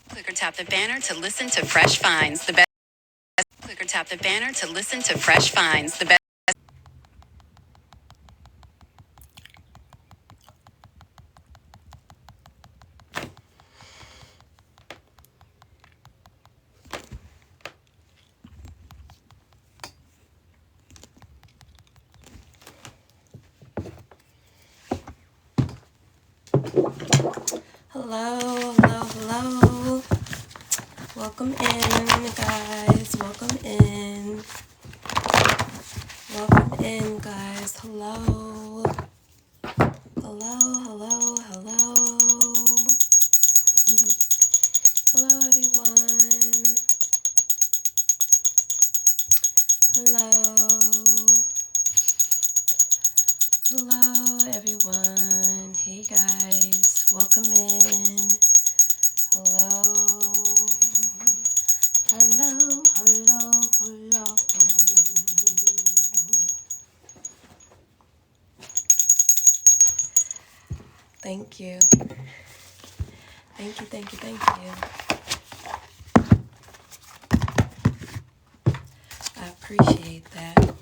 Click or tap the banner to listen to fresh finds. The best. Click or tap the banner to listen to fresh finds. The best. Hello. Welcome in, guys. Welcome in, guys. Hello, everyone. Hello, everyone. Hey, guys. Welcome in. Hello. Thank you. I appreciate that.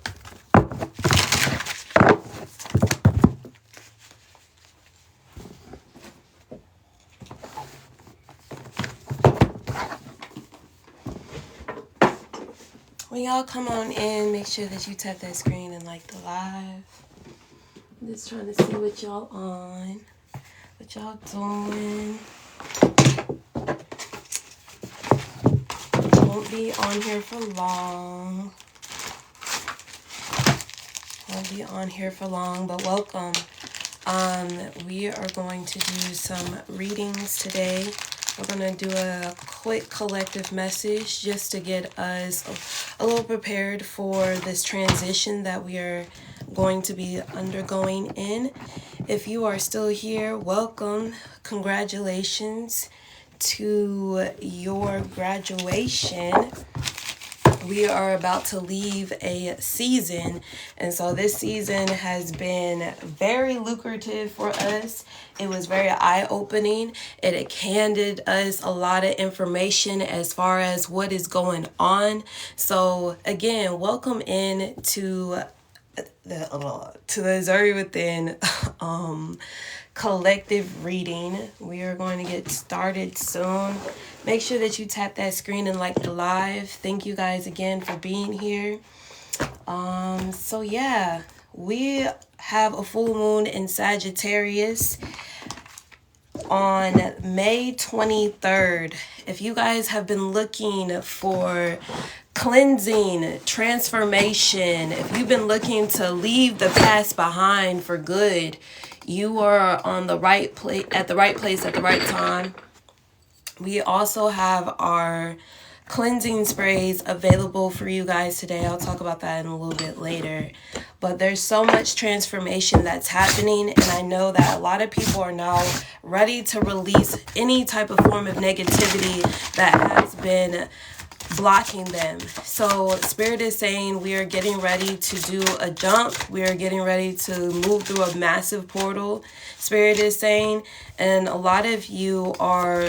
When y'all come on in, make sure that you tap that screen and like the live. I'm just trying to see what y'all on. What y'all doing. Won't be on here for long. But welcome. We are going to do some readings today. We're going to do a quick collective message just to get us a little prepared for this transition that we are going to be undergoing in. If you are still here, welcome. Congratulations to your graduation. We are about to leave a season, and so this season has been very lucrative for us. It was very eye-opening. It handed us a lot of information as far as what is going on. So again, welcome in to the Zuri Within collective reading. We are going to get started soon. Make sure that you tap that screen and like the live. Thank you guys again for being here. So yeah, we have a full moon in Sagittarius on May 23rd. If you guys have been looking for cleansing, transformation, if you've been looking to leave the past behind for good, you are on the right place at the right place at the right time. We also have our cleansing sprays available for you guys today. I'll talk about that in a little bit later. But there's so much transformation that's happening, and I know that a lot of people are now ready to release any type of form of negativity that has been blocking them. So Spirit is saying we are getting ready to do a jump. We are getting ready to move through a massive portal. Spirit is saying, and a lot of you are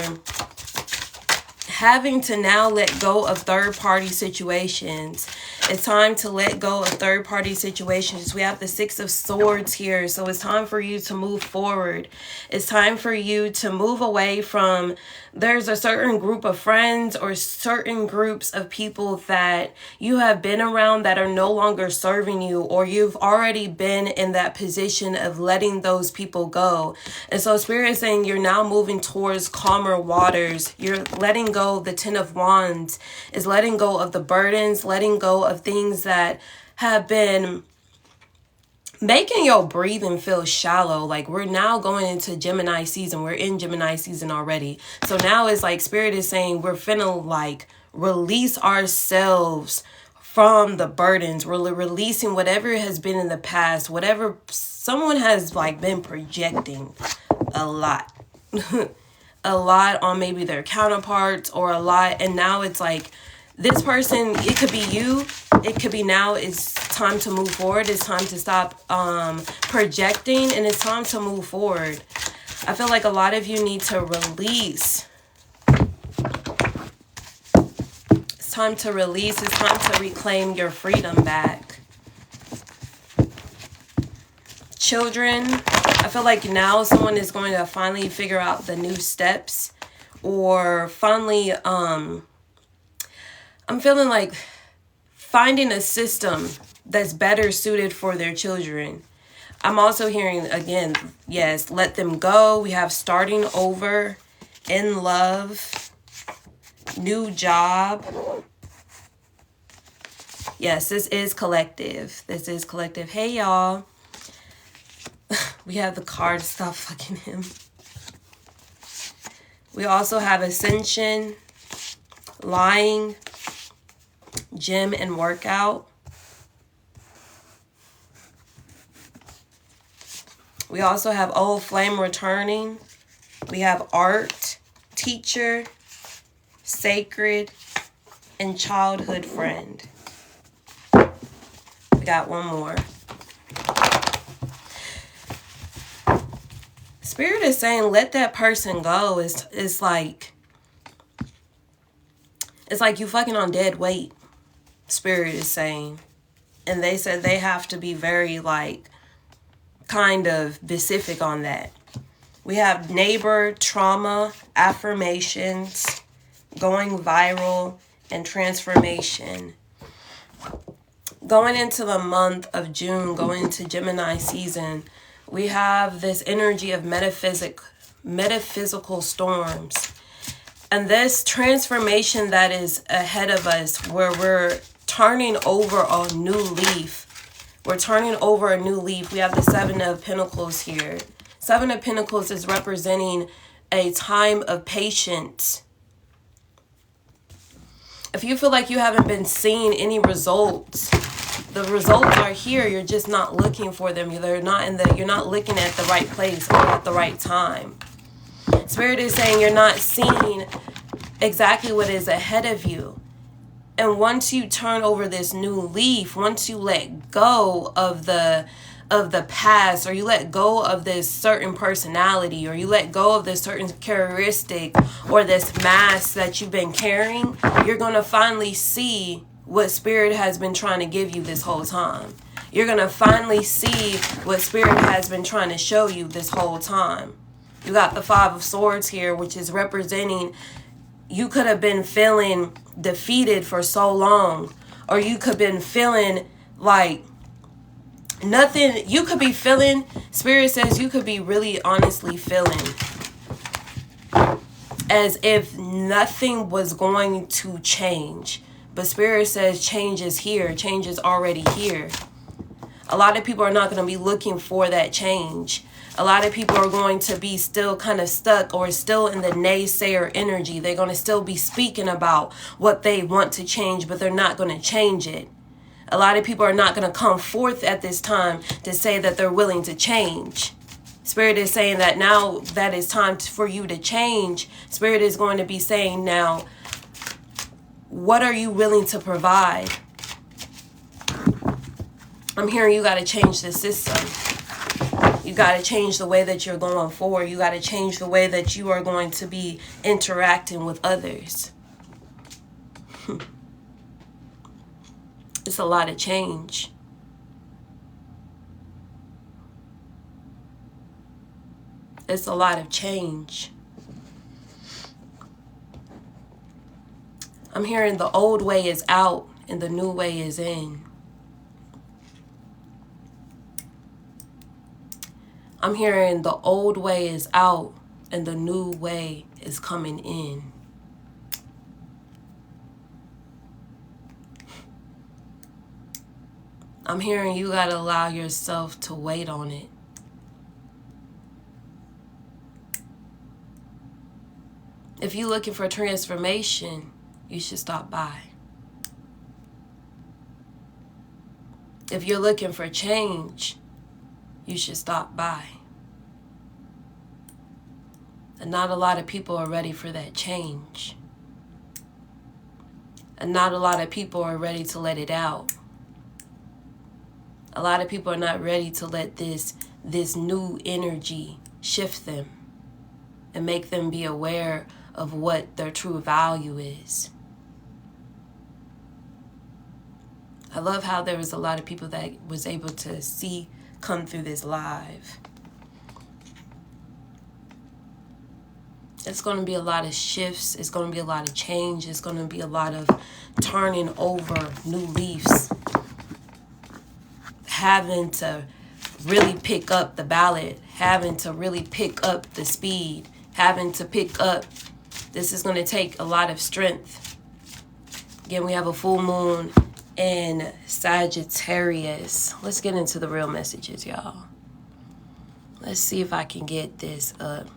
having to now let go of third-party situations. It's time to let go of third-party situations. We have the Six of Swords here, so it's time for you to move forward. It's time for you to move away from, there's a certain group of friends or certain groups of people that you have been around that are no longer serving you, or you've already been in that position of letting those people go. And so Spirit is saying you're now moving towards calmer waters. You're letting go of the Ten of Wands, is letting go of the burdens, letting go of things that have been making your breathing feel shallow. Like, we're now going into Gemini season. We're in Gemini season already. So now it's like Spirit is saying we're finna like release ourselves from the burdens. We're releasing whatever has been in the past, whatever someone has like been projecting a lot. A lot on maybe their counterparts, or a lot, and now it's like this person, it could be you, it could be now it's time to move forward. It's time to stop projecting, and it's time to move forward. I feel like a lot of you need to release time to release. It's time to reclaim your freedom back. Children, I feel like now someone is going to finally figure out the new steps, or finally, I'm feeling like finding a system that's better suited for their children. I'm also hearing, again, yes, let them go. We have starting over, in love, new job. Yes, this is collective. This is collective. Hey, y'all. We have the card, stop fucking him. We also have ascension, lying, gym and workout. We also have old flame returning. We have art, teacher, sacred, and childhood friend. We got one more. Spirit is saying, let that person go. It's like you fucking on dead weight. Spirit is saying. And they said they have to be very, like, kind of specific on that. We have neighbor, trauma, affirmations, going viral, and transformation. Going into the month of June, going into Gemini season, we have this energy of metaphysical storms. And this transformation that is ahead of us, where we're turning over a new leaf. We're turning over a new leaf. We have the Seven of Pentacles here. Seven of Pentacles is representing a time of patience. If you feel like you haven't been seeing any results, the results are here. You're just not looking for them. You're not looking at the right place or at the right time. Spirit is saying you're not seeing exactly what is ahead of you. And once you turn over this new leaf, once you let go of the past, or you let go of this certain personality, or you let go of this certain characteristic or this mask that you've been carrying, you're going to finally see what Spirit has been trying to give you this whole time. You're going to finally see what Spirit has been trying to show you this whole time. You got the Five of Swords here, which is representing you could have been feeling defeated for so long, or you could have been feeling like nothing. You could be feeling, Spirit says you could be really honestly feeling as if nothing was going to change. But Spirit says change is here. Change is already here. A lot of people are not going to be looking for that change. A lot of people are going to be still kind of stuck or still in the naysayer energy. They're going to still be speaking about what they want to change, but they're not going to change it. A lot of people are not going to come forth at this time to say that they're willing to change. Spirit is saying that now that it's time for you to change. Spirit is going to be saying now, what are you willing to provide? I'm hearing you got to change the system. You got to change the way that you're going forward. You got to change the way that you are going to be interacting with others. It's a lot of change. It's a lot of change. I'm hearing the old way is out and the new way is in. I'm hearing the old way is out and the new way is coming in. I'm hearing you got to allow yourself to wait on it. If you're looking for transformation, you should stop by. If you're looking for change, you should stop by. And not a lot of people are ready for that change. And not a lot of people are ready to let it out. A lot of people are not ready to let this new energy shift them and make them be aware of what their true value is. I love how there was a lot of people that was able to come through this live. It's going to be a lot of shifts. It's going to be a lot of change. It's going to be a lot of turning over new leaves. Having to really pick up the ballot. Having to really pick up the speed. Having to pick up. This is going to take a lot of strength. Again, we have a full moon in Sagittarius. Let's get into the real messages, y'all. Let's see if I can get this up.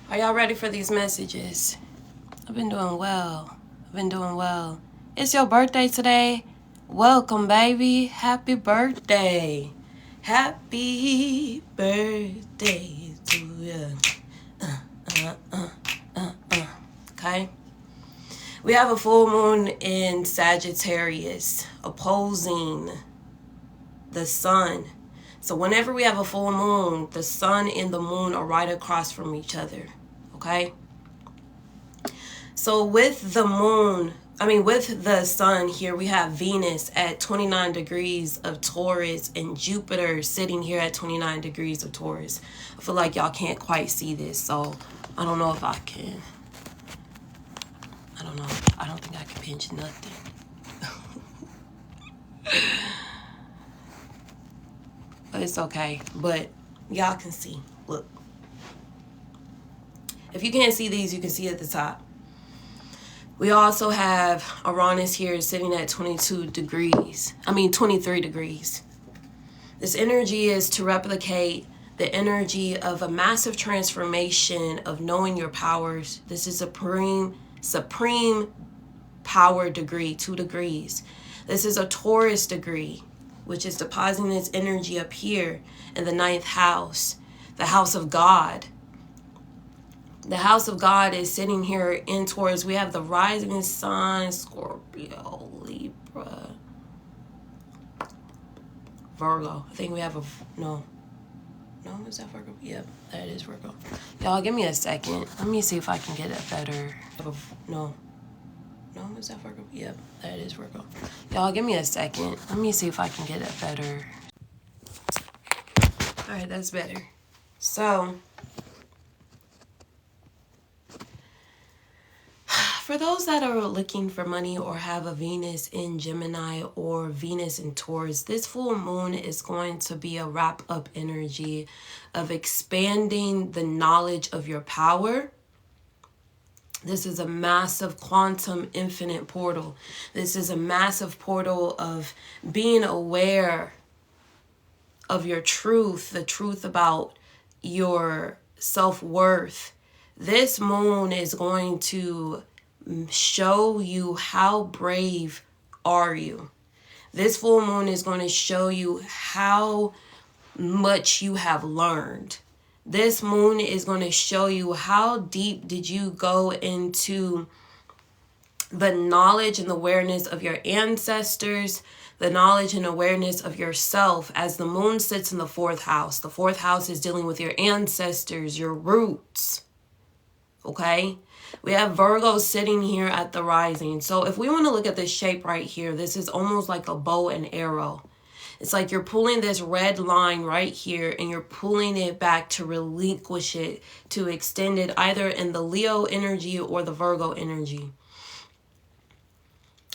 Are y'all ready for these messages? I've been doing well. It's your birthday today. Welcome, baby. Happy birthday. Happy birthday to you. Okay? We have a full moon in Sagittarius opposing the sun. So whenever we have a full moon, the sun and the moon are right across from each other. Okay? So with the sun here, we have Venus at 29 degrees of Taurus and Jupiter sitting here at 29 degrees of Taurus. I feel like y'all can't quite see this, so I don't know if I can. I don't know. I don't think I can pinch nothing. But it's okay. But y'all can see. Look. If you can't see these, you can see at the top. We also have Uranus here sitting at 23 degrees. This energy is to replicate the energy of a massive transformation of knowing your powers. This is supreme power degree, 2 degrees. This is a Taurus degree, which is depositing its energy up here in the 9th house, the house of God. The house of God is sitting here in Taurus. We have the rising sun, Scorpio, Libra, Virgo. I think we have no, is that Virgo? Yep, that is Virgo. Y'all, give me a second. Let me see if I can get it better. No, is that Virgo? Yep, that is Virgo. Y'all, give me a second. Let me see if I can get it better. All right, that's better. So, for those that are looking for money or have a Venus in Gemini or Venus in Taurus, this full moon is going to be a wrap-up energy of expanding the knowledge of your power. This is a massive quantum infinite portal. This is a massive portal of being aware of your truth, the truth about your self-worth. This moon is going to show you how brave are you. This full moon is going to show you how much you have learned. This moon is going to show you how deep did you go into the knowledge and awareness of your ancestors, the knowledge and awareness of yourself. As the moon sits in the 4th house, the 4th house is dealing with your ancestors, your roots. Okay? We have Virgo sitting here at the rising. So if we want to look at this shape right here, this is almost like a bow and arrow. It's like you're pulling this red line right here and you're pulling it back to relinquish it, to extend it either in the Leo energy or the Virgo energy.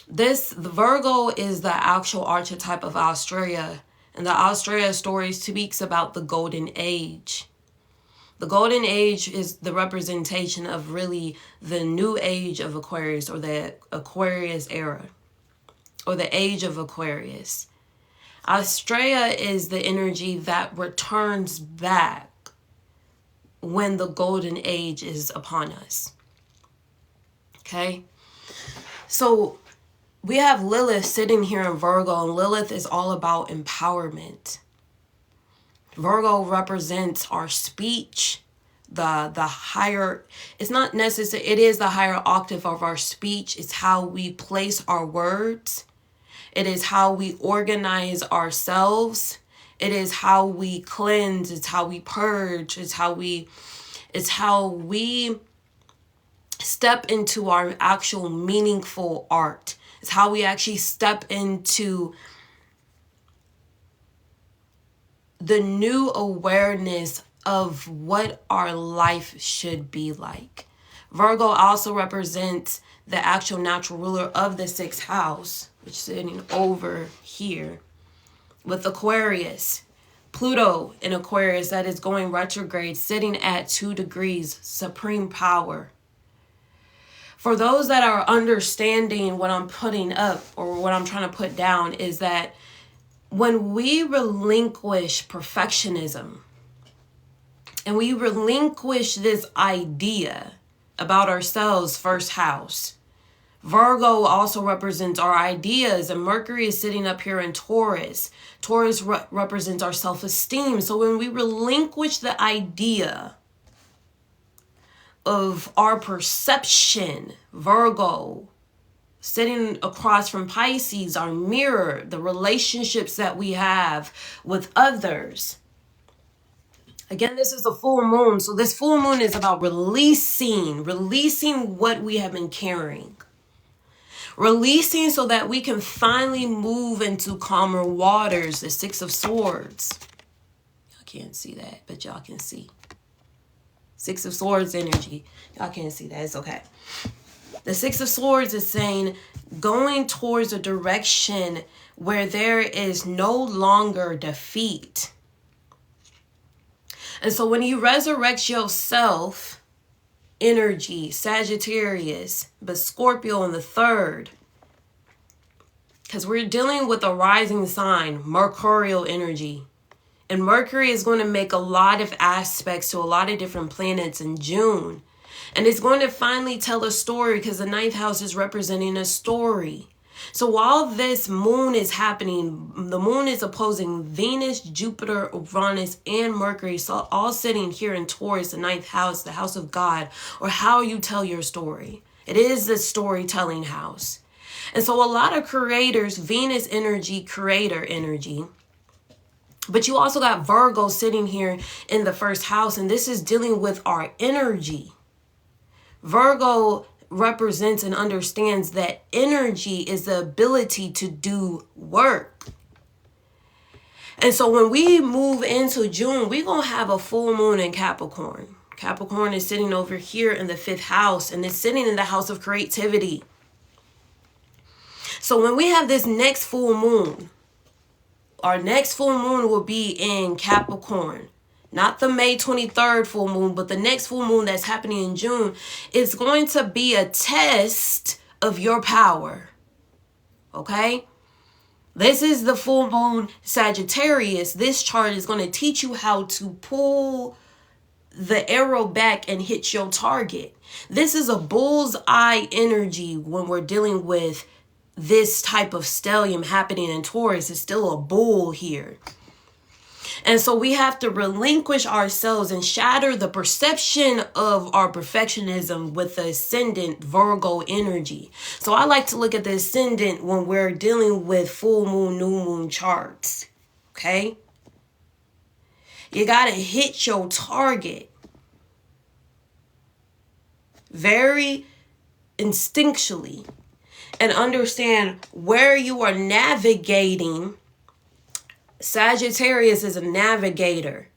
The Virgo is the actual archetype of Australia. And the Australia story speaks about the golden age. The golden age is the representation of really the new age of Aquarius, or the Aquarius era, or the age of Aquarius. Astrea is the energy that returns back when the golden age is upon us. Okay? So we have Lilith sitting here in Virgo, and Lilith is all about empowerment. Virgo represents our speech, the higher, it's not necessary, it is the higher octave of our speech. It's how we place our words. It is how we organize ourselves. It is how we cleanse. It's how we purge. It's how we step into our actual meaningful art. It's how we actually step into the new awareness of what our life should be like. Virgo also represents the actual natural ruler of the 6th house, which is sitting over here with Aquarius. Pluto in Aquarius that is going retrograde, sitting at 2 degrees, supreme power. For those that are understanding what I'm putting up or what I'm trying to put down, is that when we relinquish perfectionism and we relinquish this idea about ourselves, 1st house, Virgo also represents our ideas, and Mercury is sitting up here in Taurus. Taurus represents our self-esteem. So when we relinquish the idea of our perception, Virgo, sitting across from Pisces, our mirror, the relationships that we have with others. Again, this is a full moon. So this full moon is about releasing what we have been carrying. Releasing so that we can finally move into calmer waters. The 6 of Swords. Y'all can't see that, but y'all can see. 6 of Swords energy. Y'all can't see that. It's okay. The 6 of Swords is saying going towards a direction where there is no longer defeat. And so when you resurrect yourself, energy, Sagittarius, but Scorpio in the 3rd, because we're dealing with a rising sign, Mercurial energy. And Mercury is going to make a lot of aspects to a lot of different planets in June. And it's going to finally tell a story, because the 9th house is representing a story. So while this moon is happening, the moon is opposing Venus, Jupiter, Uranus, and Mercury. So all sitting here in Taurus, the 9th house, the house of God, or how you tell your story. It is the storytelling house. And so a lot of creators, Venus energy, creator energy. But you also got Virgo sitting here in the 1st house, and this is dealing with our energy. Virgo represents and understands that energy is the ability to do work. And so when we move into June, we're going to have a full moon in Capricorn. Capricorn is sitting over here in the 5th house, and it's sitting in the house of creativity. So when we have this next full moon, our next full moon will be in Capricorn. Not the May 23rd full moon, but the next full moon that's happening in June is going to be a test of your power. Okay? This is the full moon Sagittarius. This chart is going to teach you how to pull the arrow back and hit your target. This is a bullseye energy when we're dealing with this type of stellium happening in Taurus. It's still a bull here. And so we have to relinquish ourselves and shatter the perception of our perfectionism with the ascendant Virgo energy. So I like to look at the ascendant when we're dealing with full moon, new moon charts. Okay? You got to hit your target very instinctually and understand where you are navigating. Sagittarius is a navigator.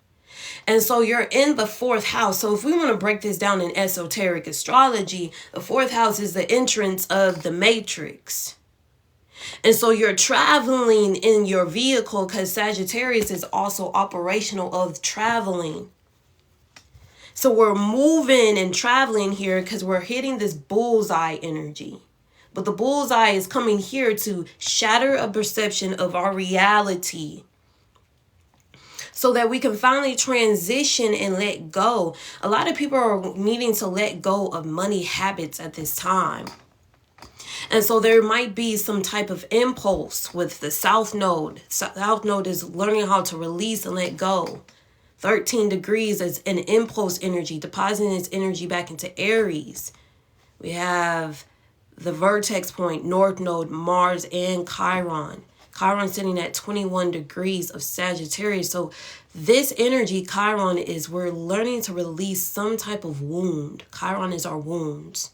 And so you're in the 4th house. So if we want to break this down in esoteric astrology, the 4th house is the entrance of the matrix. And so you're traveling in your vehicle, because Sagittarius is also operational of traveling. So we're moving and traveling here because we're hitting this bullseye energy. But the bullseye is coming here to shatter a perception of our reality, so that we can finally transition and let go. A lot of people are needing to let go of money habits at this time. And so there might be some type of impulse with the South Node. South Node is learning how to release and let go. 13 degrees is an impulse energy, depositing its energy back into Aries. We have the vertex point, North Node, Mars, and Chiron. Chiron sitting at 21 degrees of Sagittarius. So this energy, Chiron, is we're learning to release some type of wound. Chiron is our wounds.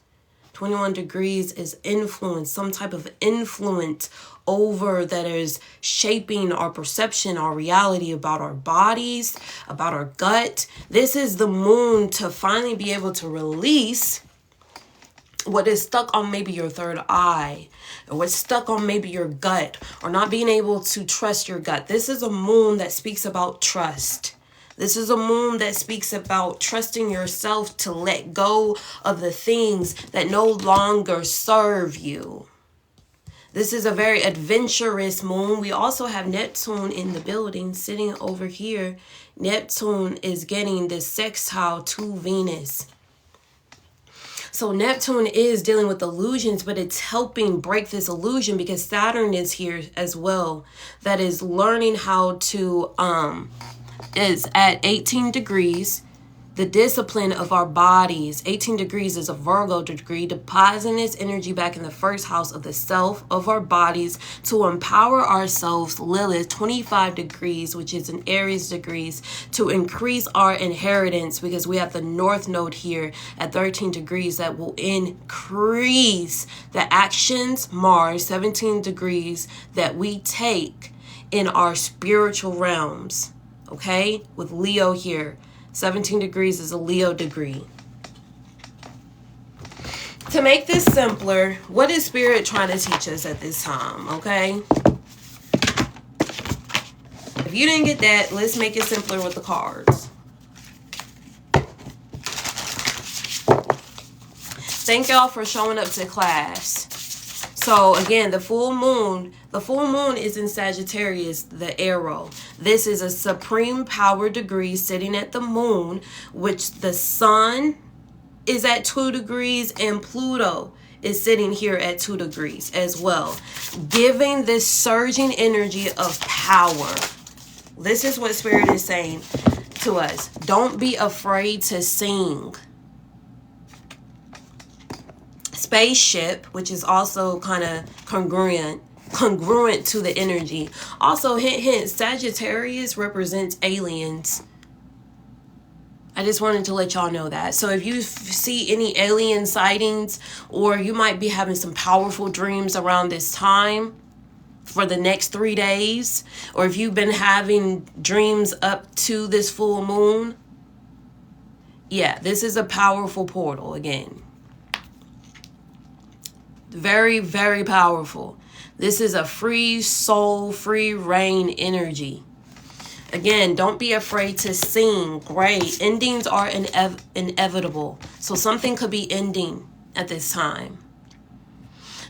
21 degrees is influence, some type of influence over that is shaping our perception, our reality about our bodies, about our gut. This is the moon to finally be able to release what is stuck on maybe your third eye, or what's stuck on maybe your gut, or not being able to trust your gut. This is a moon that speaks about trust. This is a moon that speaks about trusting yourself to let go of the things that no longer serve you. This is a very adventurous moon. We also have Neptune in the building sitting over here. Neptune is getting this sextile to Venus. So Neptune is dealing with illusions, but it's helping break this illusion because Saturn is here as well. That is learning how to, is at 18 degrees. The discipline of our bodies. 18 degrees is a Virgo degree, depositing its energy back in the first house of the self, of our bodies, to empower ourselves. Lilith, 25 degrees, which is an Aries degrees, to increase our inheritance, because we have the North Node here at 13 degrees that will increase the actions, Mars, 17 degrees, that we take in our spiritual realms. Okay? With Leo here. 17 degrees is a Leo degree. To make this simpler, what is Spirit trying to teach us at this time, okay? If you didn't get that, let's make it simpler with the cards. Thank y'all for showing up to class. So again, the full moon is in Sagittarius, the arrow. This is a supreme power degree sitting at the moon, which the sun is at 2 degrees and Pluto is sitting here at 2 degrees as well, giving this surging energy of power. This is what Spirit is saying to us. Don't be afraid to sing. Spaceship, which is also kind of congruent to the energy. Also, hint, Sagittarius represents aliens. I just wanted to let y'all know that. So if you see any alien sightings, or you might be having some powerful dreams around this time for the next 3 days, or if you've been having dreams up to this full moon, yeah, this is a powerful portal again. Very, very powerful. This is a free soul, free reign energy. Again, don't be afraid to sing. Great. Endings are inevitable. So something could be ending at this time.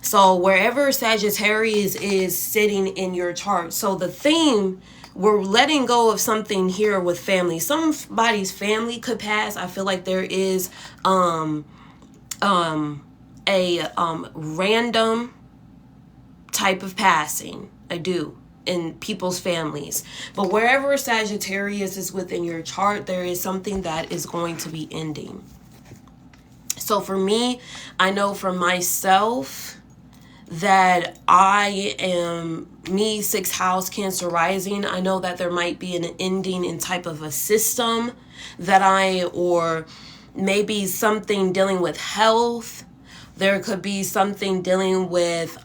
So wherever Sagittarius is sitting in your chart. So the theme, we're letting go of something here with family. Somebody's family could pass. I feel like there is a random type of passing. I do, in people's families. But wherever Sagittarius is within your chart, there is something that is going to be ending. So for me, I know for myself that I am me, 6th house, Cancer rising. I know that there might be an ending in type of a system that or maybe something dealing with health. There could be something dealing with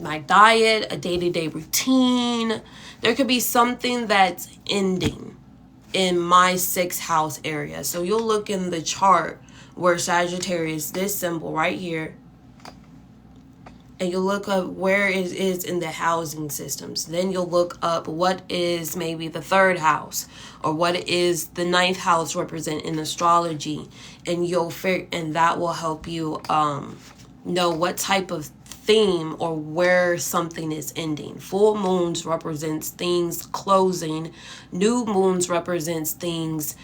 my diet, a day-to-day routine. There could be something that's ending in my 6th house area. So you'll look in the chart where Sagittarius, this symbol right here, and you'll look up where it is in the housing systems. Then you'll look up what is maybe the 3rd house, or what is the 9th house represent in astrology, and and that will help you know what type of theme or where something is ending. Full moons represents things closing. New moons represents things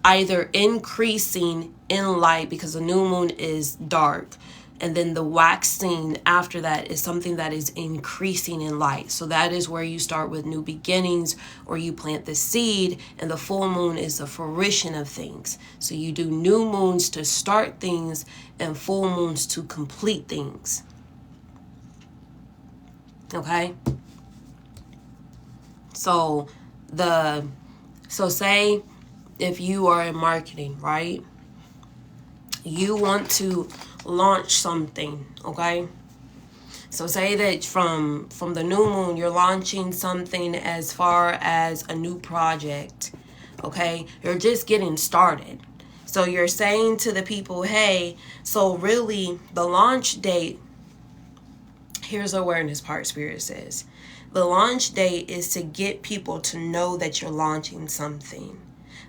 either increasing in light, because the new moon is dark, and then the waxing after that is something that is increasing in light. So that is where you start with new beginnings, or you plant the seed, and the full moon is the fruition of things. So you do new moons to start things and full moons to complete things. Okay? So say if you are in marketing, right? You want to launch something, okay? So say that from the new moon, you're launching something as far as a new project, okay? You're just getting started. So you're saying to the people, hey, so really the launch date, here's the awareness part, Spirit says. The launch date is to get people to know that you're launching something.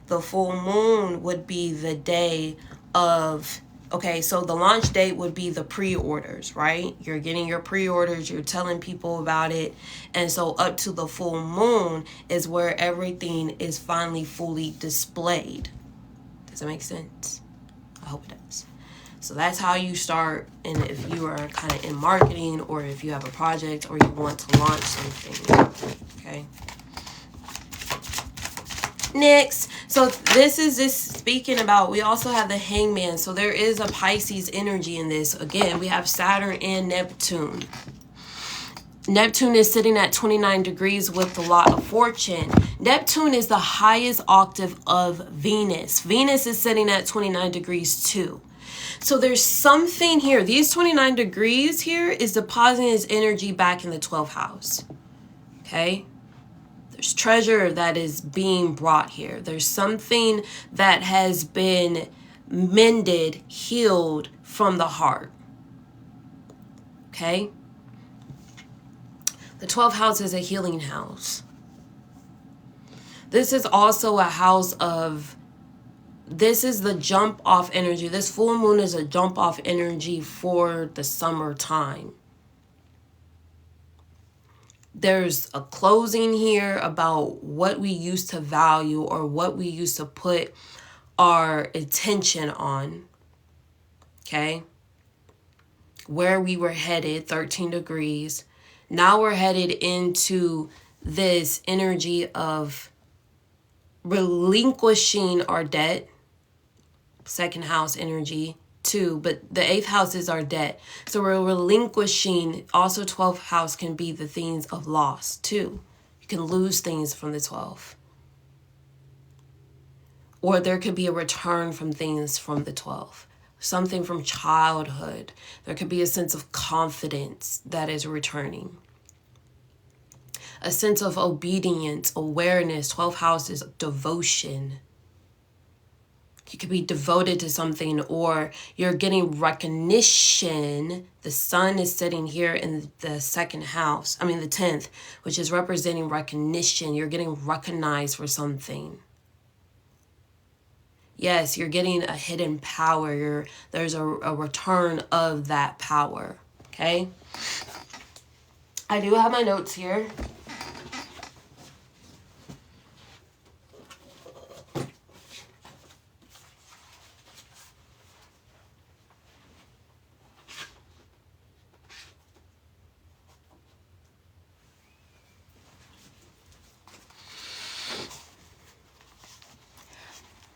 The full moon would be the day of, okay, so the launch date would be the pre-orders, right? You're getting your pre-orders, you're telling people about it. And so up to the full moon is where everything is finally fully displayed. Does that make sense? I hope it does. So that's how you start. And if you are kind of in marketing, or if you have a project, or you want to launch something, okay? Next, so this is just speaking about, we also have the Hangman. So there is a Pisces energy in this. Again, we have Saturn and Neptune. Neptune is sitting at 29 degrees with the lot of fortune. Neptune is the highest octave of Venus. Venus is sitting at 29 degrees too. So there's something here. These 29 degrees here is depositing its energy back in the 12th house. Okay? There's treasure that is being brought here. There's something that has been mended, healed from the heart. Okay? The 12th house is a healing house. This is also a house of, this is the jump off energy. This full moon is a jump off energy for the summertime. There's a closing here about what we used to value, or what we used to put our attention on. Okay? Where we were headed, 13 degrees. Now we're headed into this energy of relinquishing our debt. 2nd house energy too, but the 8th house is our debt. So we're relinquishing. Also 12th house can be the things of loss too. You can lose things from the 12th. Or there could be a return from things from the 12th. Something from childhood. There could be a sense of confidence that is returning. A sense of obedience, awareness. 12th house is devotion. You could be devoted to something, or you're getting recognition. The sun is sitting here in the 2nd house. the 10th, which is representing recognition. You're getting recognized for something. Yes, you're getting a hidden power. There's a return of that power. Okay? I do have my notes here.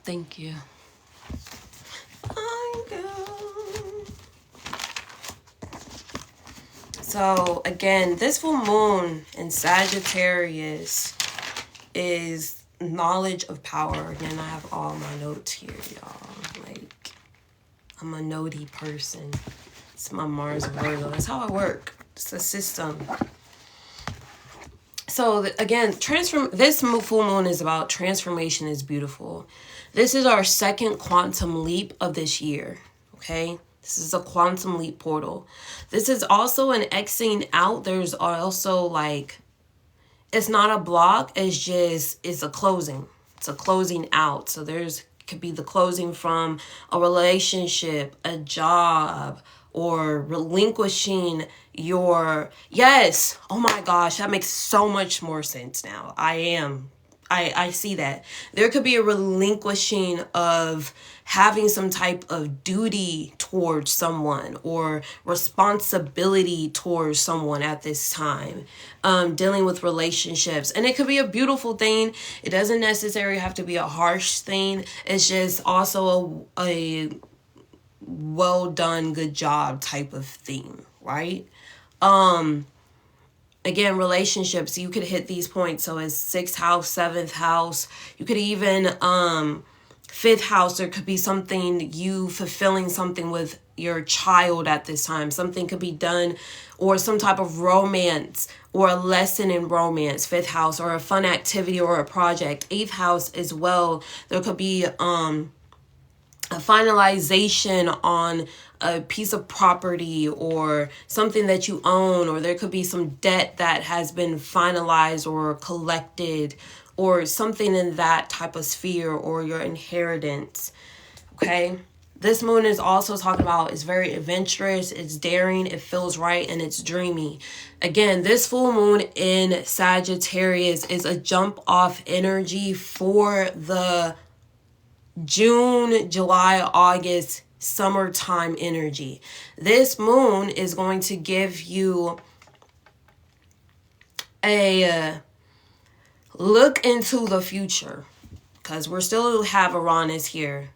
Thank you. So again, this full moon in Sagittarius is knowledge of power. Again, I have all my notes here, y'all. Like, I'm a notey person. It's my Mars Virgo. That's how I work. It's a system. So again, this full moon is about transformation is beautiful. This is our 2nd quantum leap of this year, okay? This is a quantum leap portal. This is also an Xing out. There's also like, it's not a block. It's a closing. It's a closing out. So could be the closing from a relationship, a job, or relinquishing your, yes. Oh my gosh, that makes so much more sense now. I see that. There could be a relinquishing of having some type of duty towards someone or responsibility towards someone at this time, dealing with relationships. And it could be a beautiful thing. It doesn't necessarily have to be a harsh thing. It's just also a well done, good job type of theme, right? Again, relationships, you could hit these points. So it's 6th house, 7th house. You could even 5th house. There could be something, you fulfilling something with your child at this time. Something could be done, or some type of romance or a lesson in romance, 5th house, or a fun activity or a project. 8th house as well. There could be a finalization on a piece of property or something that you own, or there could be some debt that has been finalized or collected, or something in that type of sphere, or your inheritance. Okay, this moon is also talking about, it's very adventurous, it's daring, it feels right, and it's dreamy. Again, this full moon in Sagittarius is a jump off energy for the June, July, August, summertime energy. This moon is going to give you a look into the future, because we're still have Uranus here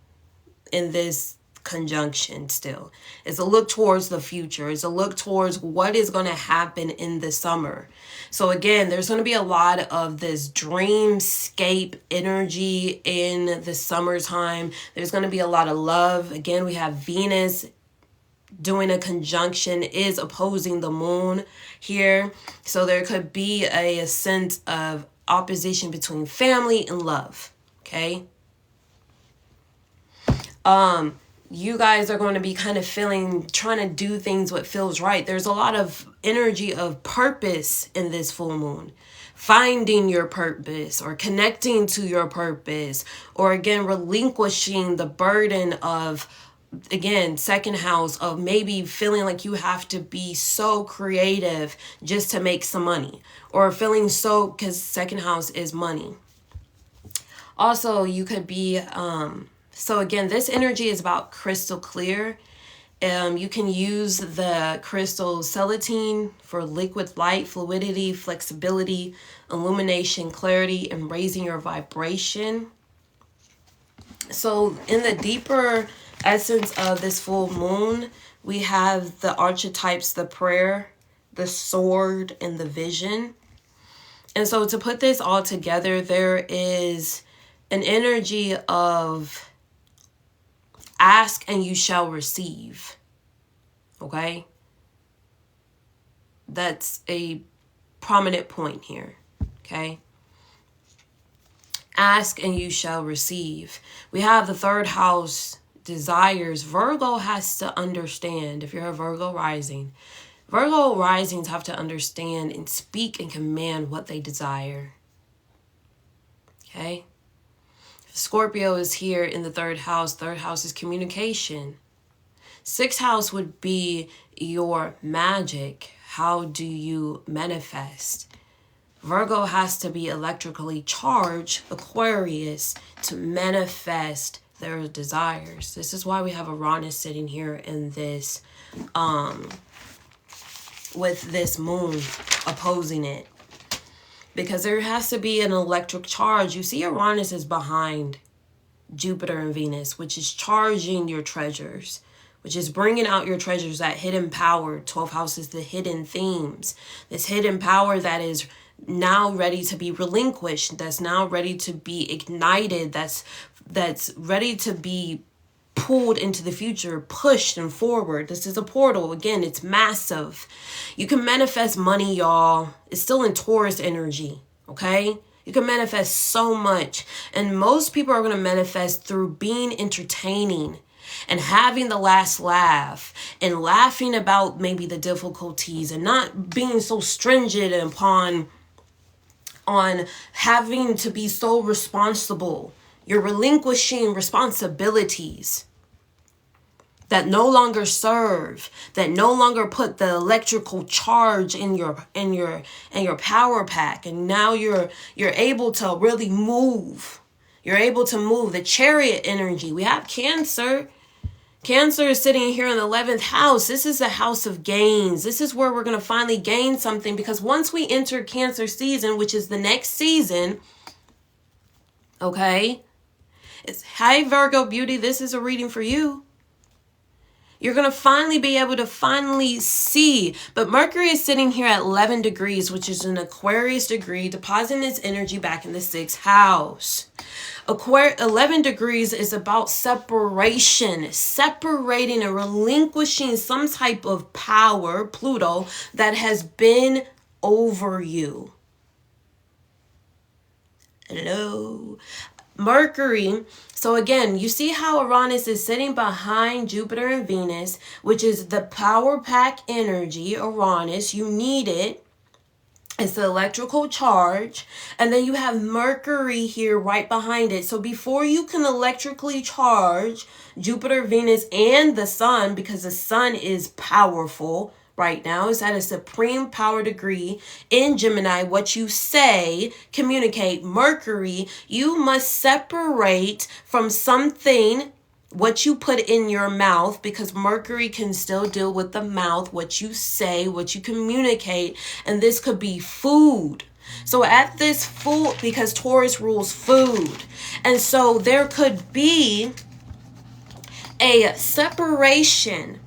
in this conjunction still. It's a look towards the future. It's a look towards what is going to happen in the summer. So again, there's going to be a lot of this dreamscape energy in the summertime. There's going to be a lot of love. Again, we have Venus doing a conjunction, is opposing the moon here. So there could be a sense of opposition between family and love. Okay. You guys are going to be kind of trying to do things what feels right. There's a lot of energy of purpose in this full moon. Finding your purpose, or connecting to your purpose, or again, relinquishing the burden of, again, 2nd house, of maybe feeling like you have to be so creative just to make some money, or feeling so, because 2nd house is money. Also, you could be, so again, this energy is about crystal clear. You can use the crystal celatine for liquid light, fluidity, flexibility, illumination, clarity, and raising your vibration. So in the deeper essence of this full moon, we have the archetypes, the prayer, the sword, and the vision. And so to put this all together, there is an energy of ask and you shall receive. Okay? That's a prominent point here. Okay? Ask and you shall receive. We have the 3rd house, desires. Virgo has to understand, if you're a Virgo rising, Virgo risings have to understand and speak and command what they desire. Okay? Scorpio is here in the 3rd house. 3rd house is communication. 6th house would be your magic. How do you manifest? Virgo has to be electrically charged, Aquarius, to manifest their desires. This is why we have Uranus sitting here in this, with this moon opposing it. Because there has to be an electric charge. You see, Uranus is behind Jupiter and Venus, which is charging your treasures, which is bringing out your treasures, that hidden power. 12th house is the hidden themes. This hidden power that is now ready to be relinquished, that's now ready to be ignited, that's ready to be pulled into the future, pushed and forward. This is a portal. Again, it's massive. You can manifest money, y'all. It's still in Taurus energy, okay? You can manifest so much. And most people are going to manifest through being entertaining. and having the last laugh and laughing about maybe the difficulties and not being so stringent upon on having to be so responsible. You're relinquishing responsibilities that no longer serve, that no longer put the electrical charge in your power pack, and now you're able to really move. You're able to move. The Chariot energy. We have Cancer. Cancer is sitting here in the 11th house. This is a house of gains. This is where we're going to finally gain something, because once we enter Cancer season, which is the next season, okay? It's, hi Virgo beauty, this is a reading for you. You're going to finally be able to finally see. But Mercury is sitting here at 11 degrees, which is an Aquarius degree, depositing its energy back in the 6th house. 11 degrees is about separation, separating and relinquishing some type of power, Pluto, that has been over you. Hello. Mercury. So again, you see how Uranus is sitting behind Jupiter and Venus, which is the power pack energy, Uranus. You need it. It's the electrical charge. And then you have Mercury here right behind it. So before you can electrically charge Jupiter, Venus, and the sun, because the sun is powerful right now, is at a supreme power degree in Gemini. What you say, communicate. Mercury, you must separate from something what you put in your mouth, because Mercury can still deal with the mouth, what you say, what you communicate, and this could be food. So at this food, because Taurus rules food, and so there could be a separation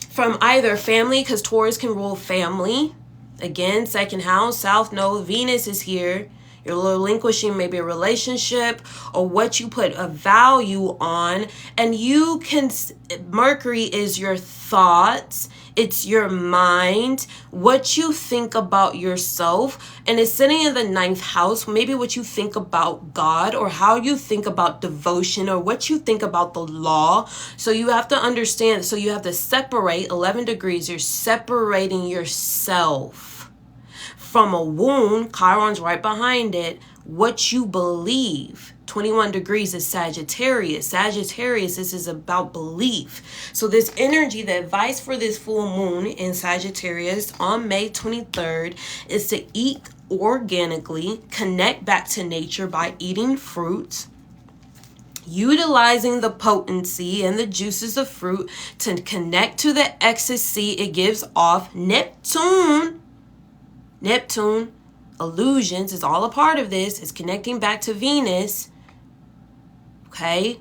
from either family, because Taurus can rule family. Again, 2nd house, South Node, Venus is here. You're relinquishing maybe a relationship or what you put a value on. And you can, Mercury is your thoughts. It's your mind, what you think about yourself. And it's sitting in the 9th house, maybe what you think about God, or how you think about devotion, or what you think about the law. So you have to understand, so you have to separate. 11 degrees, you're separating yourself from a wound. Chiron's right behind it. What you believe. 21 degrees is Sagittarius. Sagittarius, this is about belief. So this energy, the advice for this full moon in Sagittarius on May 23rd is to eat organically, connect back to nature by eating fruits, utilizing the potency and the juices of fruit to connect to the ecstasy it gives off. Neptune, illusions is all a part of this. It's connecting back to Venus. Okay.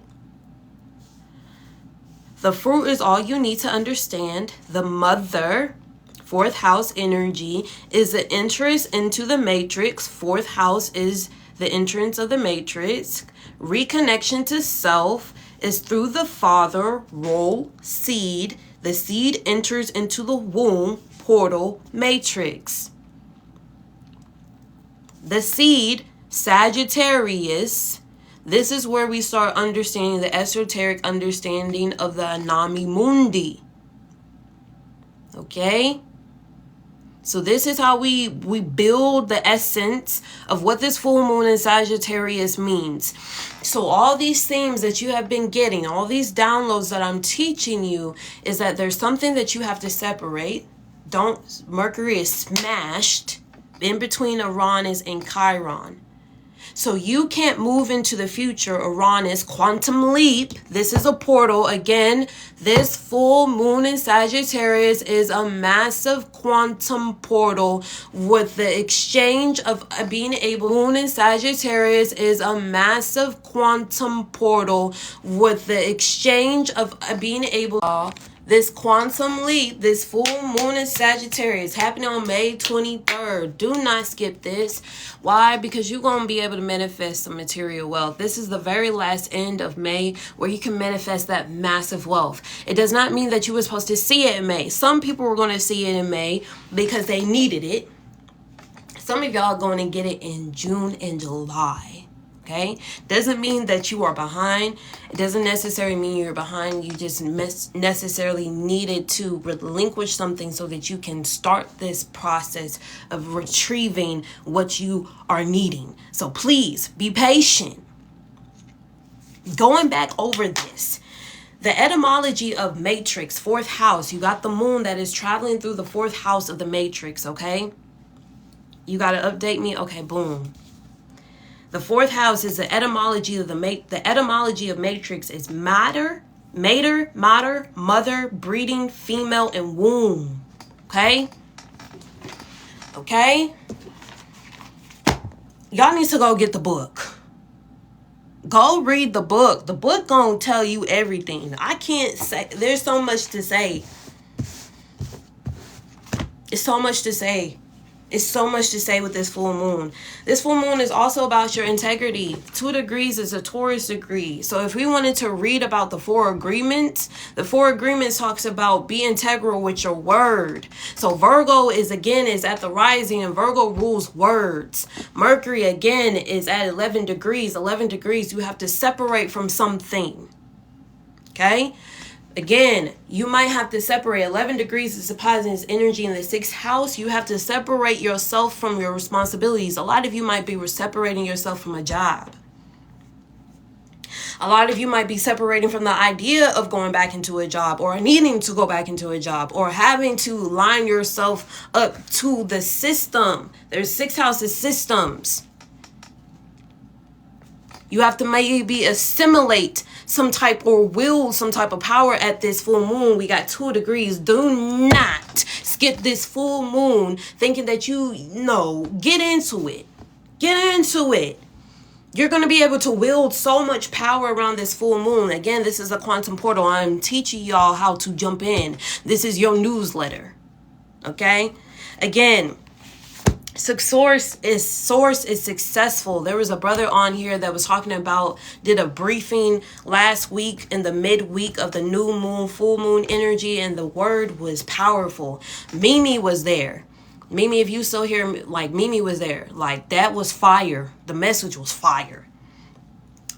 The fruit is all you need to understand. The mother, 4th house energy, is the entrance into the matrix. 4th house is the entrance of the matrix. Reconnection to self is through the father role seed. The seed enters into the womb portal matrix. The seed, Sagittarius, this is where we start understanding the esoteric understanding of the Anami Mundi. Okay? So this is how we build the essence of what this full moon in Sagittarius means. So all these themes that you have been getting, all these downloads that I'm teaching you, is that there's something that you have to separate. Mercury is smashed in between Uranus and Chiron. So you can't move into the future. Uranus, quantum leap. This is a portal. Again, this full moon in Sagittarius is a massive quantum portal with the exchange of being able. Moon in Sagittarius is a massive quantum portal with the exchange of being able. This quantum leap, this full moon in Sagittarius happening on May 23rd. Do not skip this. Why? Because you're going to be able to manifest some material wealth. This is the very last end of May where you can manifest that massive wealth. It does not mean that you were supposed to see it in May. Some people were going to see it in May because they needed it. Some of y'all are going to get it in June and July. Okay, doesn't mean that you are behind. It doesn't necessarily mean you're behind. You just necessarily needed to relinquish something so that you can start this process of retrieving what you are needing. So please be patient. Going back over this, the etymology of matrix, fourth house, you got the moon that is traveling through the fourth house of the matrix. Okay, you got to update me. Okay, boom. The fourth house is the etymology of the etymology of matrix is mater, mother, breeding, female, and womb. Okay? Okay? Y'all need to go get the book. Go read the book. The book gonna tell you everything. I can't say, there's so much to say. It's so much to say. It's so much to say with this full moon. This full moon is also about your integrity. 2 degrees is a Taurus degree. So if we wanted to read about the 4 agreements, the 4 agreements talks about be integral with your word. So Virgo is at the rising, and Virgo rules words. Mercury again is at 11 degrees. 11 degrees, you have to separate from something. Okay? Again, you might have to separate. 11 degrees is depositing energy in the 6th house. You have to separate yourself from your responsibilities. A lot of you might be separating yourself from a job. A lot of you might be separating from the idea of going back into a job, or needing to go back into a job, or having to line yourself up to the system. There's 6 houses systems. You have to maybe assimilate some type or will some type of power at this full moon. We got 2 degrees. Do not skip this full moon thinking that get into it. Get into it. You're going to be able to wield so much power around this full moon. Again, this is a quantum portal. I'm teaching y'all how to jump in. This is your newsletter. Okay? Again, source is successful. There was a brother on here that was talking about, did a briefing last week in the midweek of the new moon, full moon energy, and the word was powerful. Mimi was there. Mimi, if you still hear me, Mimi was there. That was fire. The message was fire.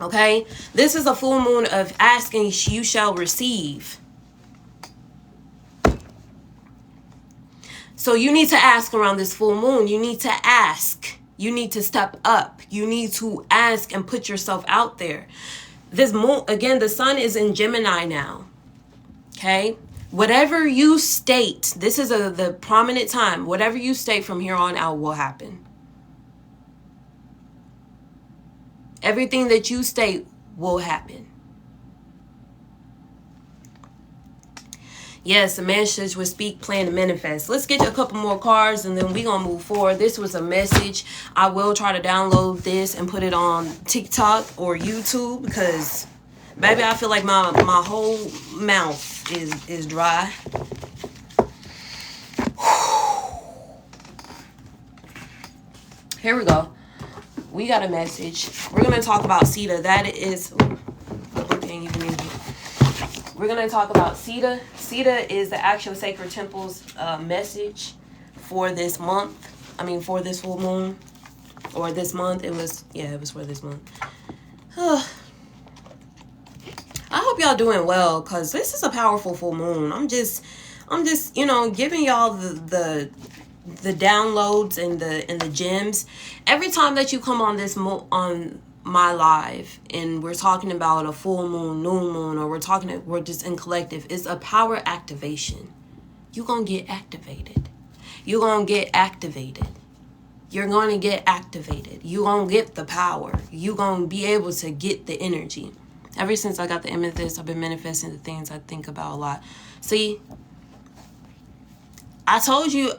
Okay? This is a full moon of asking, you shall receive. So you need to ask around this full moon. You need to ask. You need to step up. You need to ask and put yourself out there. This moon, again, the sun is in Gemini now. Okay? Whatever you state, this is the prominent time. Whatever you state from here on out will happen. Everything that you state will happen. Yes, the message was speak, plan, and manifest. Let's get a couple more cards and then we're going to move forward. This was a message. I will try to download this and put it on TikTok or YouTube because, baby, I feel like my whole mouth is dry. Here we go. We got a message. We're going to talk about Sita. That is... We're going to talk about Sita. Sita is the actual Sacred Temple's message for this month. For this full moon. Or this month. It was for this month. I hope y'all doing well, because this is a powerful full moon. I'm just giving y'all the downloads and the gems. Every time that you come on on my live and we're talking about a full moon, new moon, or we're just in collective, it's a power activation. You're gonna get activated. You're gonna get activated. You're gonna get activated. You're gonna get the power. You're gonna be able to get the energy. Ever since I got the amethyst, I've been manifesting the things I think about a lot. See, I told you,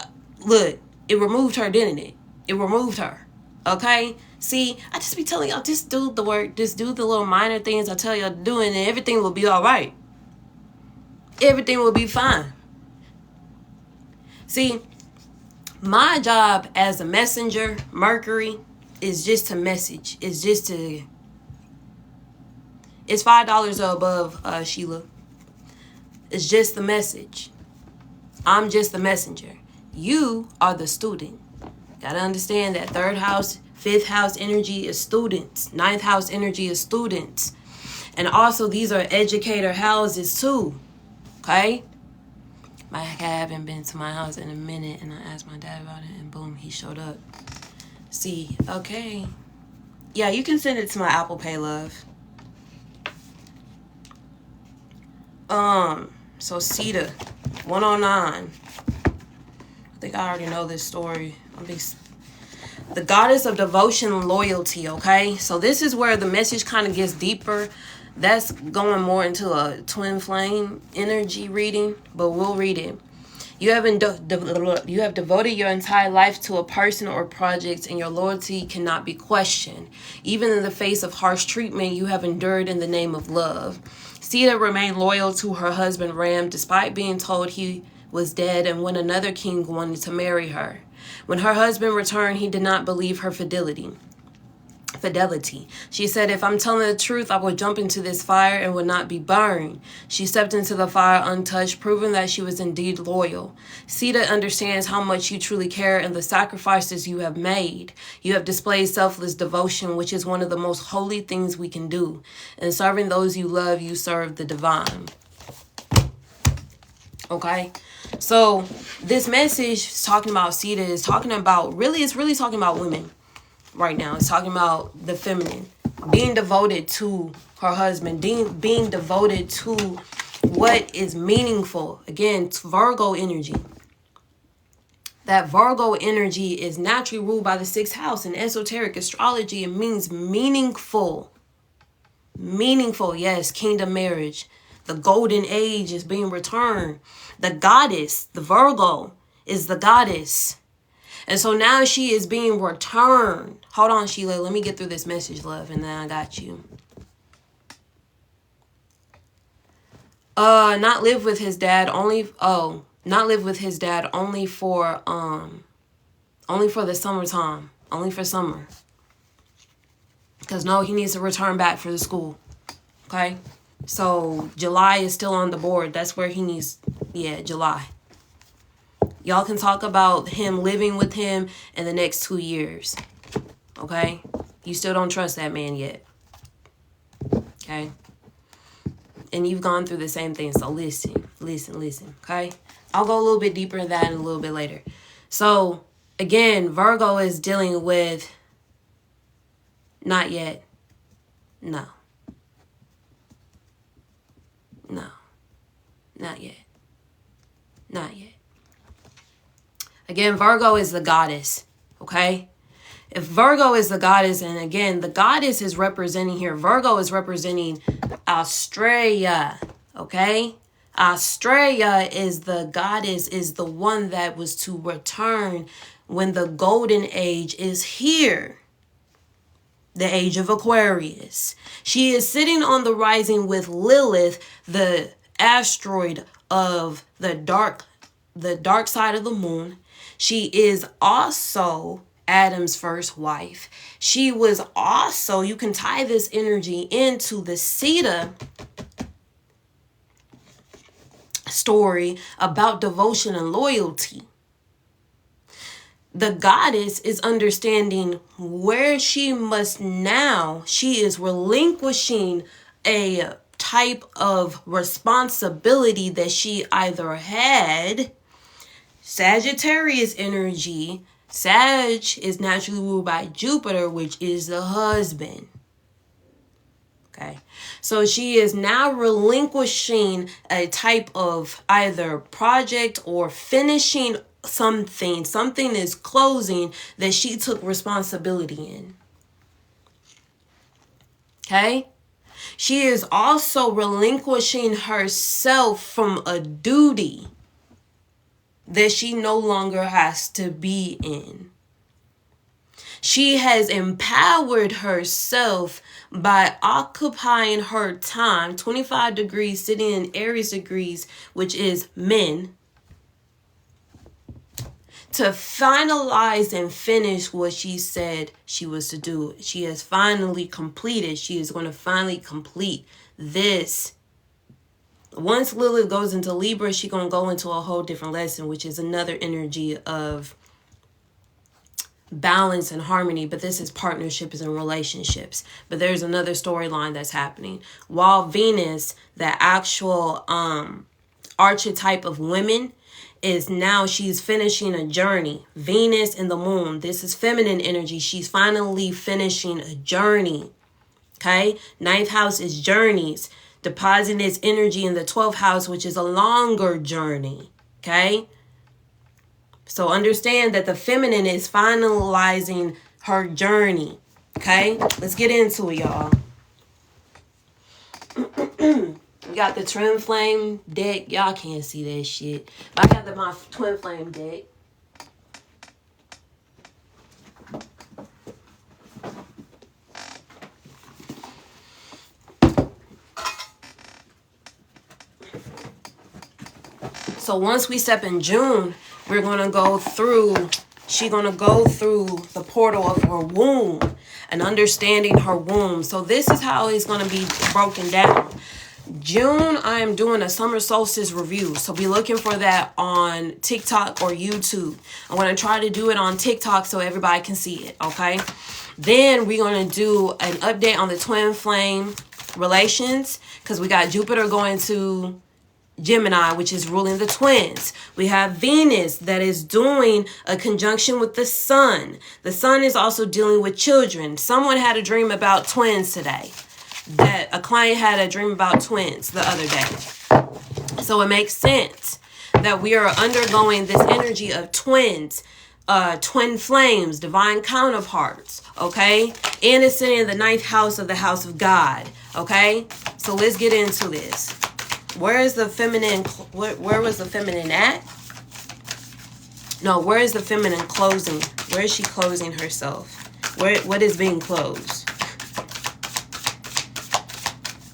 look, it removed her, didn't it? It removed her. Okay? See, I just be telling y'all, just do the work. Just do the little minor things I tell y'all to do, and everything will be all right. Everything will be fine. See, my job as a messenger, Mercury, is just to message. It's just to... It's $5 or above, Sheila. It's just the message. I'm just the messenger. You are the student. Gotta understand that 3rd house, 5th house energy is students. 9th house energy is students. And also these are educator houses too. Okay? I haven't been to my house in a minute, and I asked my dad about it, and boom, he showed up. See, okay. Yeah, you can send it to my Apple Pay, love. So Sita, 109. I think I already know this story. The goddess of devotion and loyalty, okay? So this is where the message kind of gets deeper. That's going more into a twin flame energy reading, but we'll read it. You have devoted your entire life to a person or project, and your loyalty cannot be questioned. Even in the face of harsh treatment, you have endured in the name of love. Sita remained loyal to her husband Ram despite being told he was dead and when another king wanted to marry her. When her husband returned, he did not believe her fidelity. She said, "If I'm telling the truth, I will jump into this fire and will not be burned." She stepped into the fire untouched, proving that she was indeed loyal. Sita understands how much you truly care and the sacrifices you have made. You have displayed selfless devotion, which is one of the most holy things we can do. In serving those you love, you serve the divine. Okay? So this message is talking about Sita, is talking about, it's really talking about women. Right now, it's talking about the feminine being devoted to her husband, being devoted to what is meaningful. Again, it's Virgo energy. That Virgo energy is naturally ruled by the 6th house. In esoteric astrology, it means meaningful. Meaningful, yes, kingdom marriage. The golden age is being returned. The goddess, the Virgo, is the goddess. And so now she is being returned. Hold on, Sheila. Let me get through this message, love, and then I got you. Not live with his dad only. Oh, not live with his dad only for the summertime. Only for summer. Because no, he needs to return back for the school. Okay? So July is still on the board. That's where he needs, July. Y'all can talk about him living with him in the next 2 years. Okay? You still don't trust that man yet. Okay? And you've gone through the same thing. So listen. Okay? I'll go a little bit deeper in that in a little bit later. So, again, Virgo is dealing with not yet. No. Not yet. Again, Virgo is the goddess, okay? If Virgo is the goddess, and again, the goddess is representing here, Virgo is representing Australia, okay? Australia is the goddess, is the one that was to return when the golden age is here. The age of Aquarius. She is sitting on the rising with Lilith, the asteroid of the dark side of the moon. She is also Adam's first wife. She was also, you can tie this energy into the Sita story about devotion and loyalty. The goddess is understanding where she must now, she is relinquishing a type of responsibility that she either had. Sagittarius energy. Sag is naturally ruled by Jupiter, which is the husband. Okay. So she is now relinquishing a type of either project or finishing something. Something is closing that she took responsibility in. Okay. She is also relinquishing herself from a duty that she no longer has to be in. She has empowered herself by occupying her time, 25 degrees sitting in Aries degrees, which is men, to finalize and finish what she said she was to do. She has finally completed. She is going to finally complete this. Once Lilith goes into Libra, she's going to go into a whole different lesson, which is another energy of balance and harmony, but this is partnerships and relationships. But there's another storyline that's happening. While Venus, the actual archetype of women, is now she's finishing a journey. Venus and the moon, this is feminine energy. She's finally finishing a journey. Okay, 9th house is journeys, depositing its energy in the 12th house, which is a longer journey. Okay, so understand that the feminine is finalizing her journey. Okay, let's get into it, y'all. We got the twin flame deck. Y'all can't see that shit, but I got my twin flame deck. So once we step in June, we're going to go through, she's going to go through the portal of her womb and understanding her womb. So this is how it's going to be broken down. June, I am doing a summer solstice review. So be looking for that on TikTok or YouTube. I'm going to try to do it on TikTok so everybody can see it, okay? Then we're going to do an update on the twin flame relations because we got Jupiter going to Gemini, which is ruling the twins. We have Venus that is doing a conjunction with the sun. The sun is also dealing with children. Someone had a dream about twins today. That a client had a dream about twins the other day. So it makes sense that we are undergoing this energy of twins, twin flames, divine counterparts, okay? And it's sitting in the 9th house of the house of God, okay? So let's get into this. Where is the feminine? Where was the feminine at? No, where is the feminine closing? Where is she closing herself? What is being closed?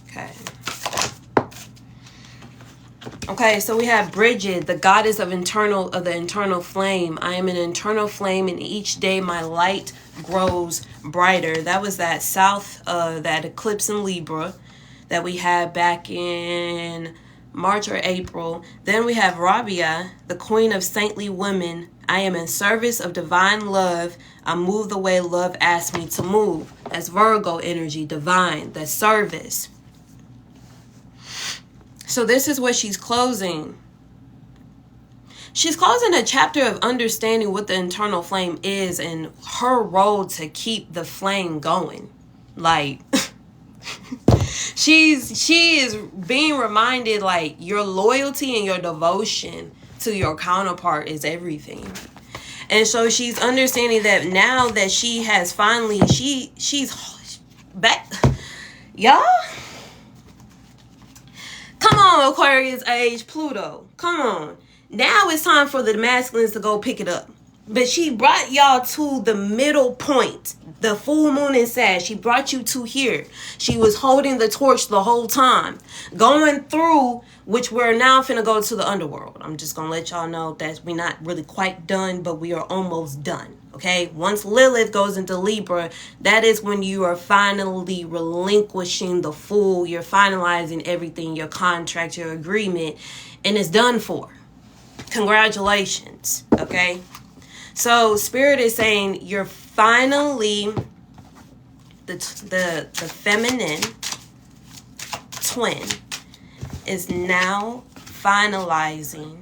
Okay. Okay, so we have Bridget, the goddess of the internal flame. I am an internal flame, and each day my light grows brighter. That was that that eclipse in Libra that we had back in March or April. Then we have Rabia, the queen of saintly women. I am in service of divine love. I move the way love asks me to move. That's Virgo energy, divine, that's service. So this is what she's closing. She's closing a chapter of understanding what the internal flame is and her role to keep the flame going. Like... She is being reminded, like, your loyalty and your devotion to your counterpart is everything. And so she's understanding that now that she has finally, she's back. Y'all? Come on, Aquarius age, Pluto. Come on. Now it's time for the masculines to go pick it up. But she brought y'all to the middle point. The full moon in Sag. She brought you to here. She was holding the torch the whole time. Going through, which we're now finna go to the underworld. I'm just gonna let y'all know that we're not really quite done, but we are almost done. Okay? Once Lilith goes into Libra, that is when you are finally relinquishing the full. You're finalizing everything, your contract, your agreement, and it's done for. Congratulations. Okay? So Spirit is saying you're finally the feminine twin is now finalizing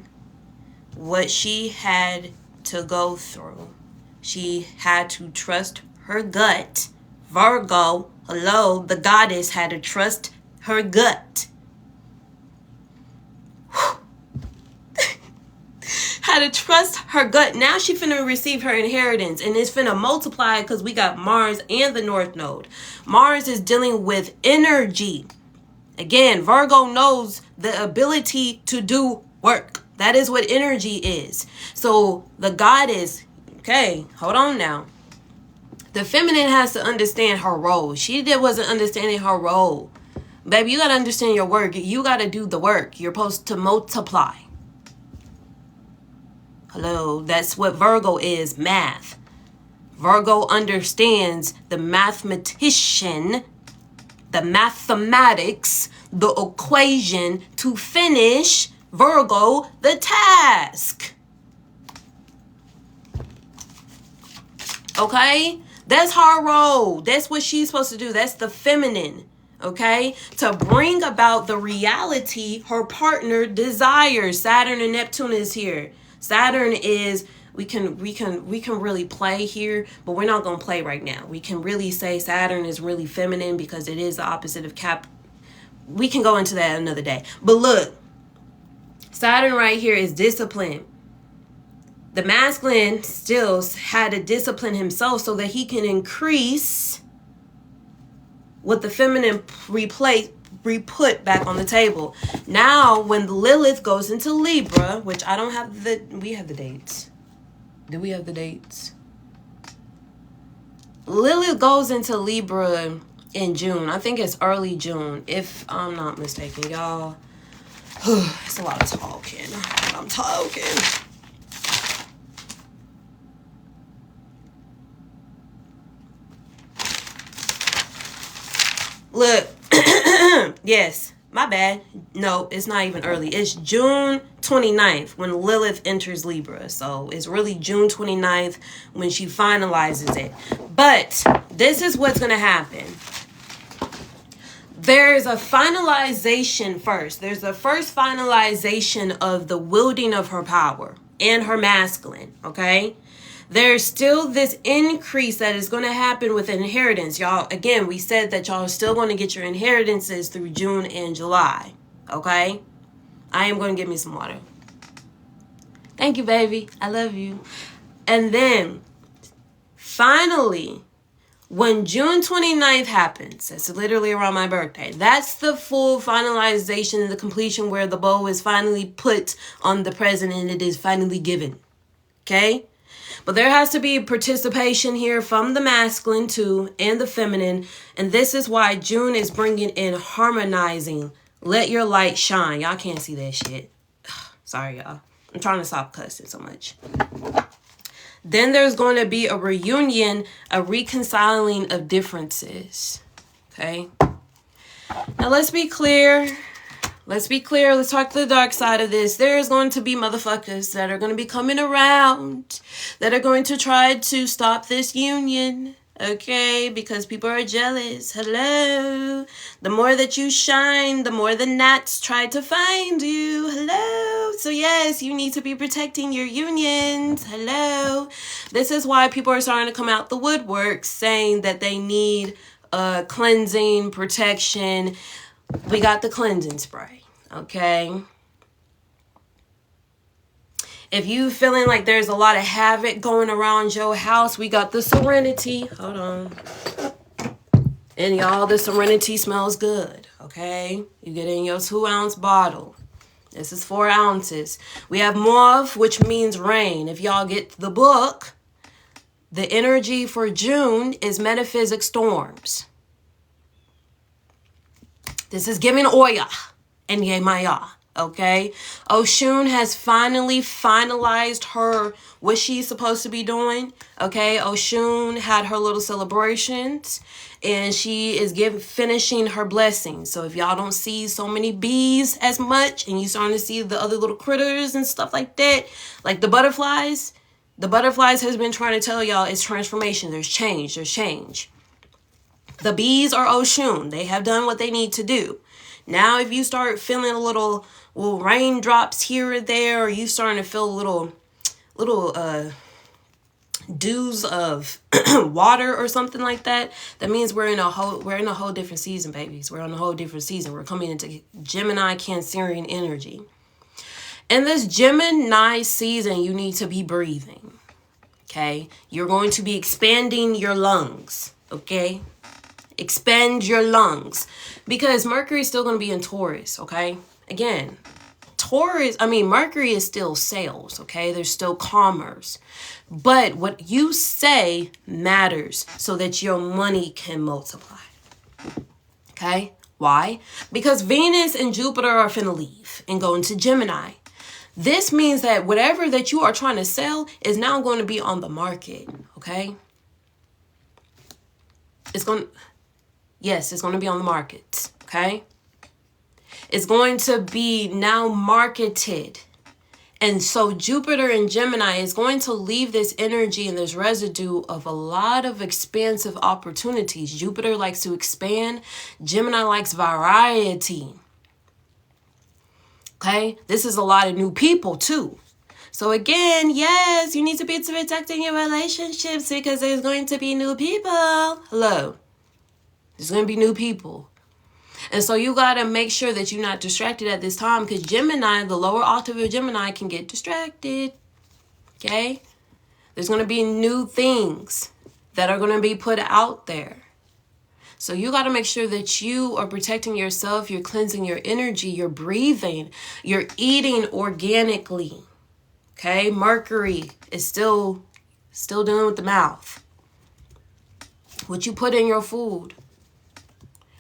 what she had to go through. She had to trust her gut. Virgo, hello, the goddess had to trust her gut. Had to trust her gut. Now she finna receive her inheritance, and it's finna multiply because we got Mars and the North Node. Mars is dealing with energy. Again, Virgo knows the ability to do work. That is what energy is. So the goddess, okay, hold on now. The feminine has to understand her role. She wasn't understanding her role. Baby, you got to understand your work. You got to do the work. You're supposed to multiply. Hello, that's what Virgo is, math. Virgo understands the mathematician, the mathematics, the equation to finish, Virgo, the task. Okay? That's her role. That's what she's supposed to do. That's the feminine. Okay? To bring about the reality her partner desires. Saturn and Neptune is here. Saturn is, we can really play here, but we're not going to play right now. We can really say Saturn is really feminine because it is the opposite of Cap. We can go into that another day. But look, Saturn right here is discipline. The masculine still had to discipline himself so that he can increase what the feminine re-put back on the table. Now, when Lilith goes into Libra, which I don't have we have the dates. Do we have the dates? Lilith goes into Libra in June. I think it's early June, if I'm not mistaken, y'all. It's a lot of talking. I'm talking. Look, yes, my bad. No, it's not even early. It's June 29th when Lilith enters Libra. So it's really June 29th when she finalizes it. But this is what's going to happen. There's a finalization first. There's the first finalization of the wielding of her power and her masculine, okay? There's still this increase that is going to happen with inheritance. Y'all, again, we said that y'all are still going to get your inheritances through June and July. Okay? I am going to get me some water. Thank you, baby. I love you. And then, finally, when June 29th happens, that's literally around my birthday, that's the full finalization and the completion where the bow is finally put on the present and it is finally given. Okay? But there has to be participation here from the masculine too and the feminine. And this is why June is bringing in harmonizing. Let your light shine. Y'all can't see that shit. Sorry, y'all. I'm trying to stop cussing so much. Then there's going to be a reunion, a reconciling of differences. Okay? Now let's be clear. Let's be clear. Let's talk to the dark side of this. There's going to be motherfuckers that are going to be coming around that are going to try to stop this union. Okay? Because people are jealous. Hello? The more that you shine, the more the gnats try to find you. Hello? So yes, you need to be protecting your unions. Hello? This is why people are starting to come out the woodwork saying that they need cleansing, protection. We got the cleansing spray, okay? If you feeling like there's a lot of havoc going around your house, we got the Serenity. Hold on. And y'all, the Serenity smells good, okay? You get in your 2-ounce bottle. This is 4 ounces. We have Mauve, which means rain. If y'all get the book, the energy for June is metaphysic storms. This is giving Oya and Yemaya, okay? Oshun has finally finalized her, what she's supposed to be doing, okay? Oshun had her little celebrations, and she is finishing her blessings. So if y'all don't see so many bees as much, and you starting to see the other little critters and stuff like that, like the butterflies has been trying to tell y'all it's transformation. There's change. The bees are Oshun. They have done what they need to do. Now, if you start feeling a little raindrops here or there, or you starting to feel little dews of water or something like that, that means we're in a whole different season, babies. We're on a whole different season. We're coming into Gemini Cancerian energy. In this Gemini season, you need to be breathing. Okay? You're going to be expanding your lungs. Okay? Expand your lungs, because Mercury is still going to be in Taurus, okay? Again, Mercury is still sales, okay? There's still commerce. But what you say matters so that your money can multiply, okay? Why? Because Venus and Jupiter are finna leave and go into Gemini. This means that whatever that you are trying to sell is now going to be on the market, okay? It's going to be on the markets, okay? It's going to be now marketed And so Jupiter in Gemini is going to leave this energy and this residue of a lot of expansive opportunities. Jupiter likes to expand. Gemini likes variety. Okay? This is a lot of new people too. So again, yes, you need to be protecting your relationships because there's going to be new people. Hello. There's going to be new people. And so you got to make sure that you're not distracted at this time, because Gemini, the lower octave of Gemini, can get distracted. Okay? There's going to be new things that are going to be put out there. So you got to make sure that you are protecting yourself, you're cleansing your energy, you're breathing, you're eating organically. Okay? Mercury is still dealing with the mouth. What you put in your food.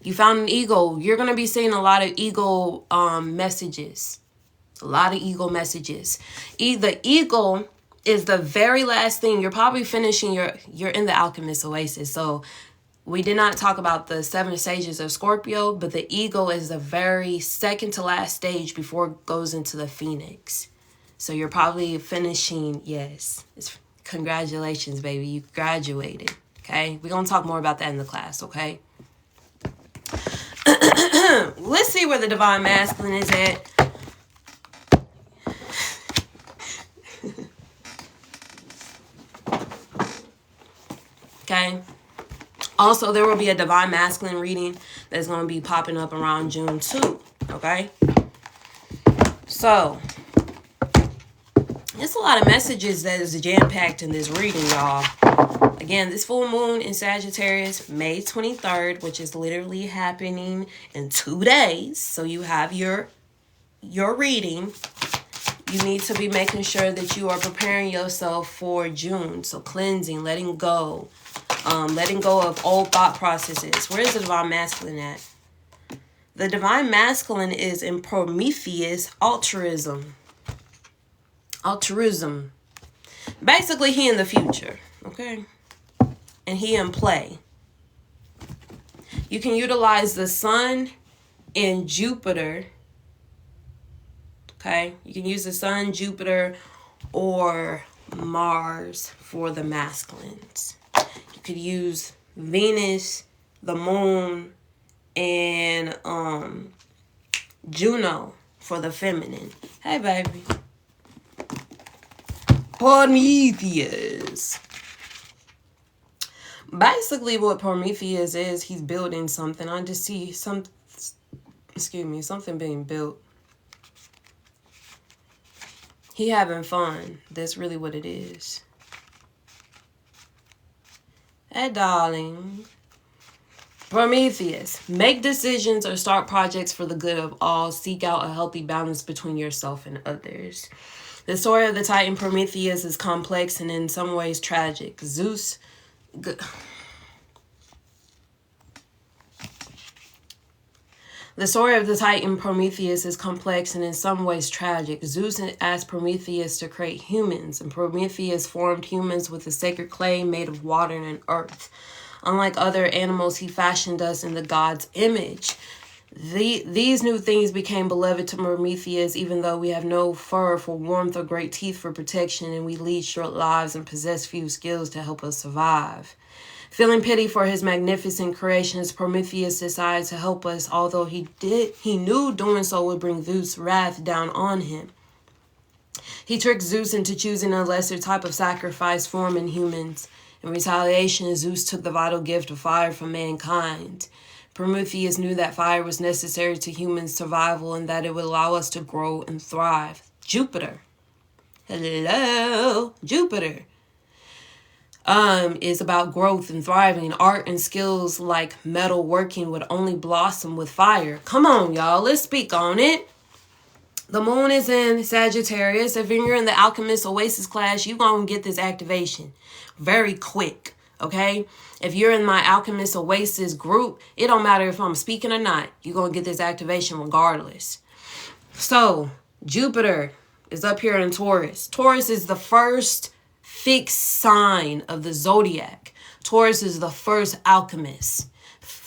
You found an ego. You're going to be seeing a lot of ego messages. A lot of ego messages. The ego is the very last thing. You're probably finishing you're in the Alchemist Oasis. So we did not talk about the 7 stages of Scorpio, but the ego is the very second to last stage before it goes into the Phoenix. So you're probably finishing, yes. Congratulations, baby. You graduated. Okay? We're going to talk more about that in the class, okay? Let's see where the divine masculine is at. Okay. Also, there will be a divine masculine reading that's going to be popping up around June 2. Okay. So, there's a lot of messages that is jam-packed in this reading, y'all. Again, this full moon in Sagittarius, May 23rd, which is literally happening in 2 days. So you have your reading. You need to be making sure that you are preparing yourself for June. So cleansing, letting go of old thought processes. Where is the divine masculine at? The divine masculine is in Prometheus, altruism. Basically, he in the future, okay? And he in play. You can utilize the sun and Jupiter. Okay? You can use the sun, Jupiter, or Mars for the masculines. You could use Venus, the moon, and Juno for the feminine. Hey, baby. Prometheus. Basically, what Prometheus is, he's building something. I just see something being built. He having fun. That's really what it is. Hey, darling. Prometheus. Make decisions or start projects for the good of all. Seek out a healthy balance between yourself and others. The story of the Titan Prometheus is complex and in some ways tragic. The story of the Titan Prometheus is complex and in some ways tragic. Zeus asked Prometheus to create humans, and Prometheus formed humans with a sacred clay made of water and earth. Unlike other animals, he fashioned us in the god's image. These new things became beloved to Prometheus, even though we have no fur for warmth or great teeth for protection, and we lead short lives and possess few skills to help us survive. Feeling pity for his magnificent creations, Prometheus decided to help us, although he knew doing so would bring Zeus' wrath down on him. He tricked Zeus into choosing a lesser type of sacrifice form in humans. In retaliation, Zeus took the vital gift of fire from mankind. Prometheus knew that fire was necessary to human survival and that it would allow us to grow and thrive. Jupiter. Hello, Jupiter. Is about growth and thriving. Art and skills like metal working would only blossom with fire. Come on, y'all. Let's speak on it. The moon is in Sagittarius. If you're in the Alchemist Oasis class, you're going to get this activation very quick. Okay? If you're in my Alchemist Oasis group, it don't matter if I'm speaking or not. You're going to get this activation regardless. So, Jupiter is up here in Taurus. Taurus is the first fixed sign of the zodiac. Taurus is the first alchemist.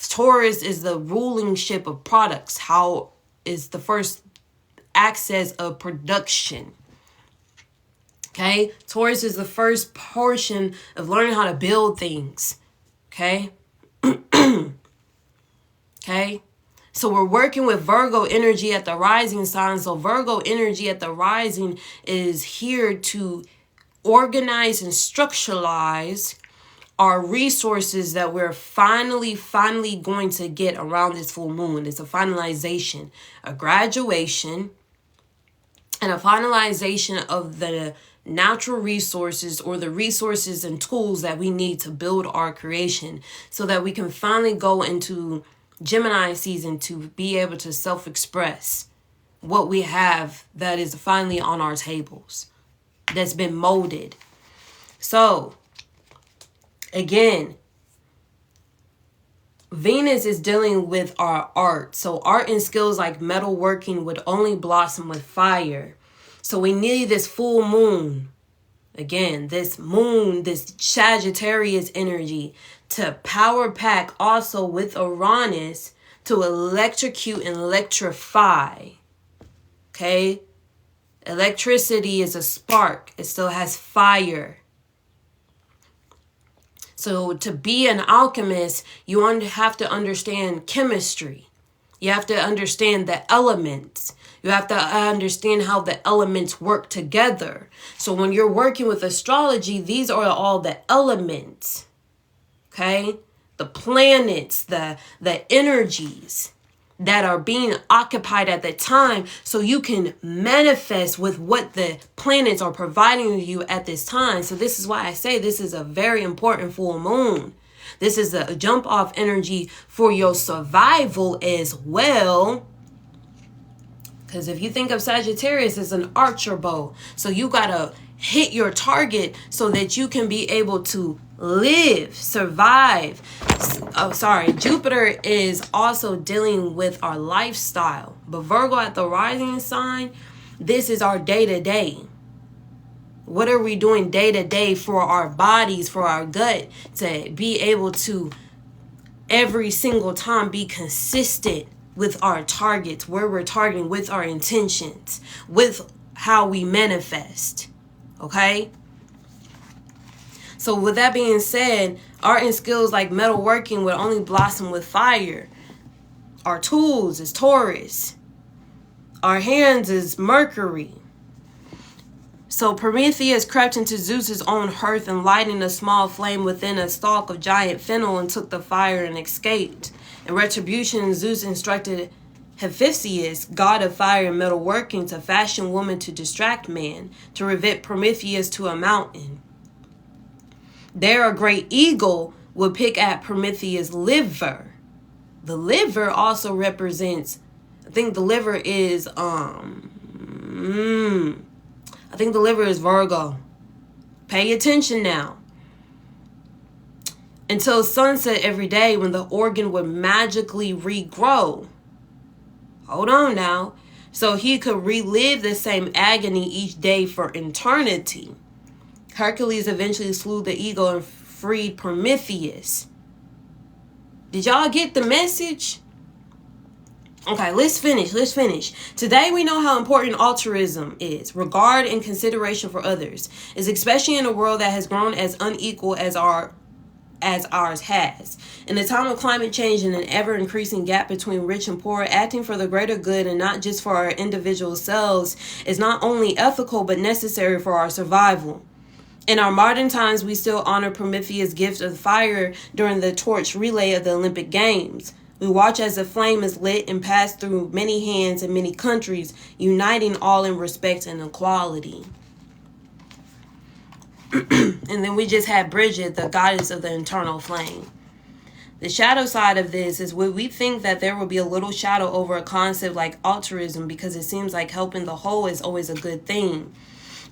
Taurus is the ruling ship of products. How is the first access of production. Okay? Taurus is the first portion of learning how to build things. Okay? Okay? So we're working with Virgo energy at the rising sign. So Virgo energy at the rising is here to organize and structuralize our resources that we're finally going to get around this full moon. It's a finalization, a graduation, and a finalization of the natural resources or the resources and tools that we need to build our creation so that we can finally go into Gemini season to be able to self-express what we have that is finally on our tables, that's been molded. So, again, Venus is dealing with our art. So art and skills like metalworking would only blossom with fire. So we need this full moon. Again, this moon, this Sagittarius energy to power pack also with Uranus to electrocute and electrify. Okay? Electricity is a spark. It still has fire. So to be an alchemist, you have to understand chemistry. You have to understand the elements. You have to understand how the elements work together. So when you're working with astrology, these are all the elements. Okay? The planets, the energies that are being occupied at the time, so you can manifest with what the planets are providing you at this time. So this is why I say this is a very important full moon. This is a jump off energy for your survival as well. Because if you think of Sagittarius as an archer bow, so you got to hit your target so that you can be able to live, survive. Jupiter is also dealing with our lifestyle. But Virgo at the rising sign, this is our day-to-day. What are we doing day-to-day for our bodies, for our gut, to be able to every single time be consistent with our targets, where we're targeting, with our intentions, with how we manifest. Okay? So with that being said, art and skills like metalworking would only blossom with fire. Our tools is Taurus. Our hands is Mercury. So Prometheus crept into Zeus's own hearth and lighting a small flame within a stalk of giant fennel and took the fire and escaped. In retribution, Zeus instructed Hephaestus, god of fire and metalworking, to fashion woman to distract man, to remit Prometheus to a mountain. There a great eagle would pick at Prometheus' liver. The liver also represents, I think the liver is, Virgo. Pay attention now. Until sunset every day when the organ would magically regrow. Hold on now. So he could relive the same agony each day for eternity. Hercules eventually slew the eagle and freed Prometheus. Did y'all get the message? Okay, let's finish. Today we know how important altruism is. Regard and consideration for others is especially in a world that has grown as unequal as ours has. In a time of climate change and an ever-increasing gap between rich and poor, acting for the greater good and not just for our individual selves is not only ethical but necessary for our survival. In our modern times, we still honor Prometheus' gift of fire during the torch relay of the Olympic Games. We watch as the flame is lit and passed through many hands in many countries, uniting all in respect and equality. And then we just had Bridget, the goddess of the eternal flame. The shadow side of this is when we think that there will be a little shadow over a concept like altruism because it seems like helping the whole is always a good thing.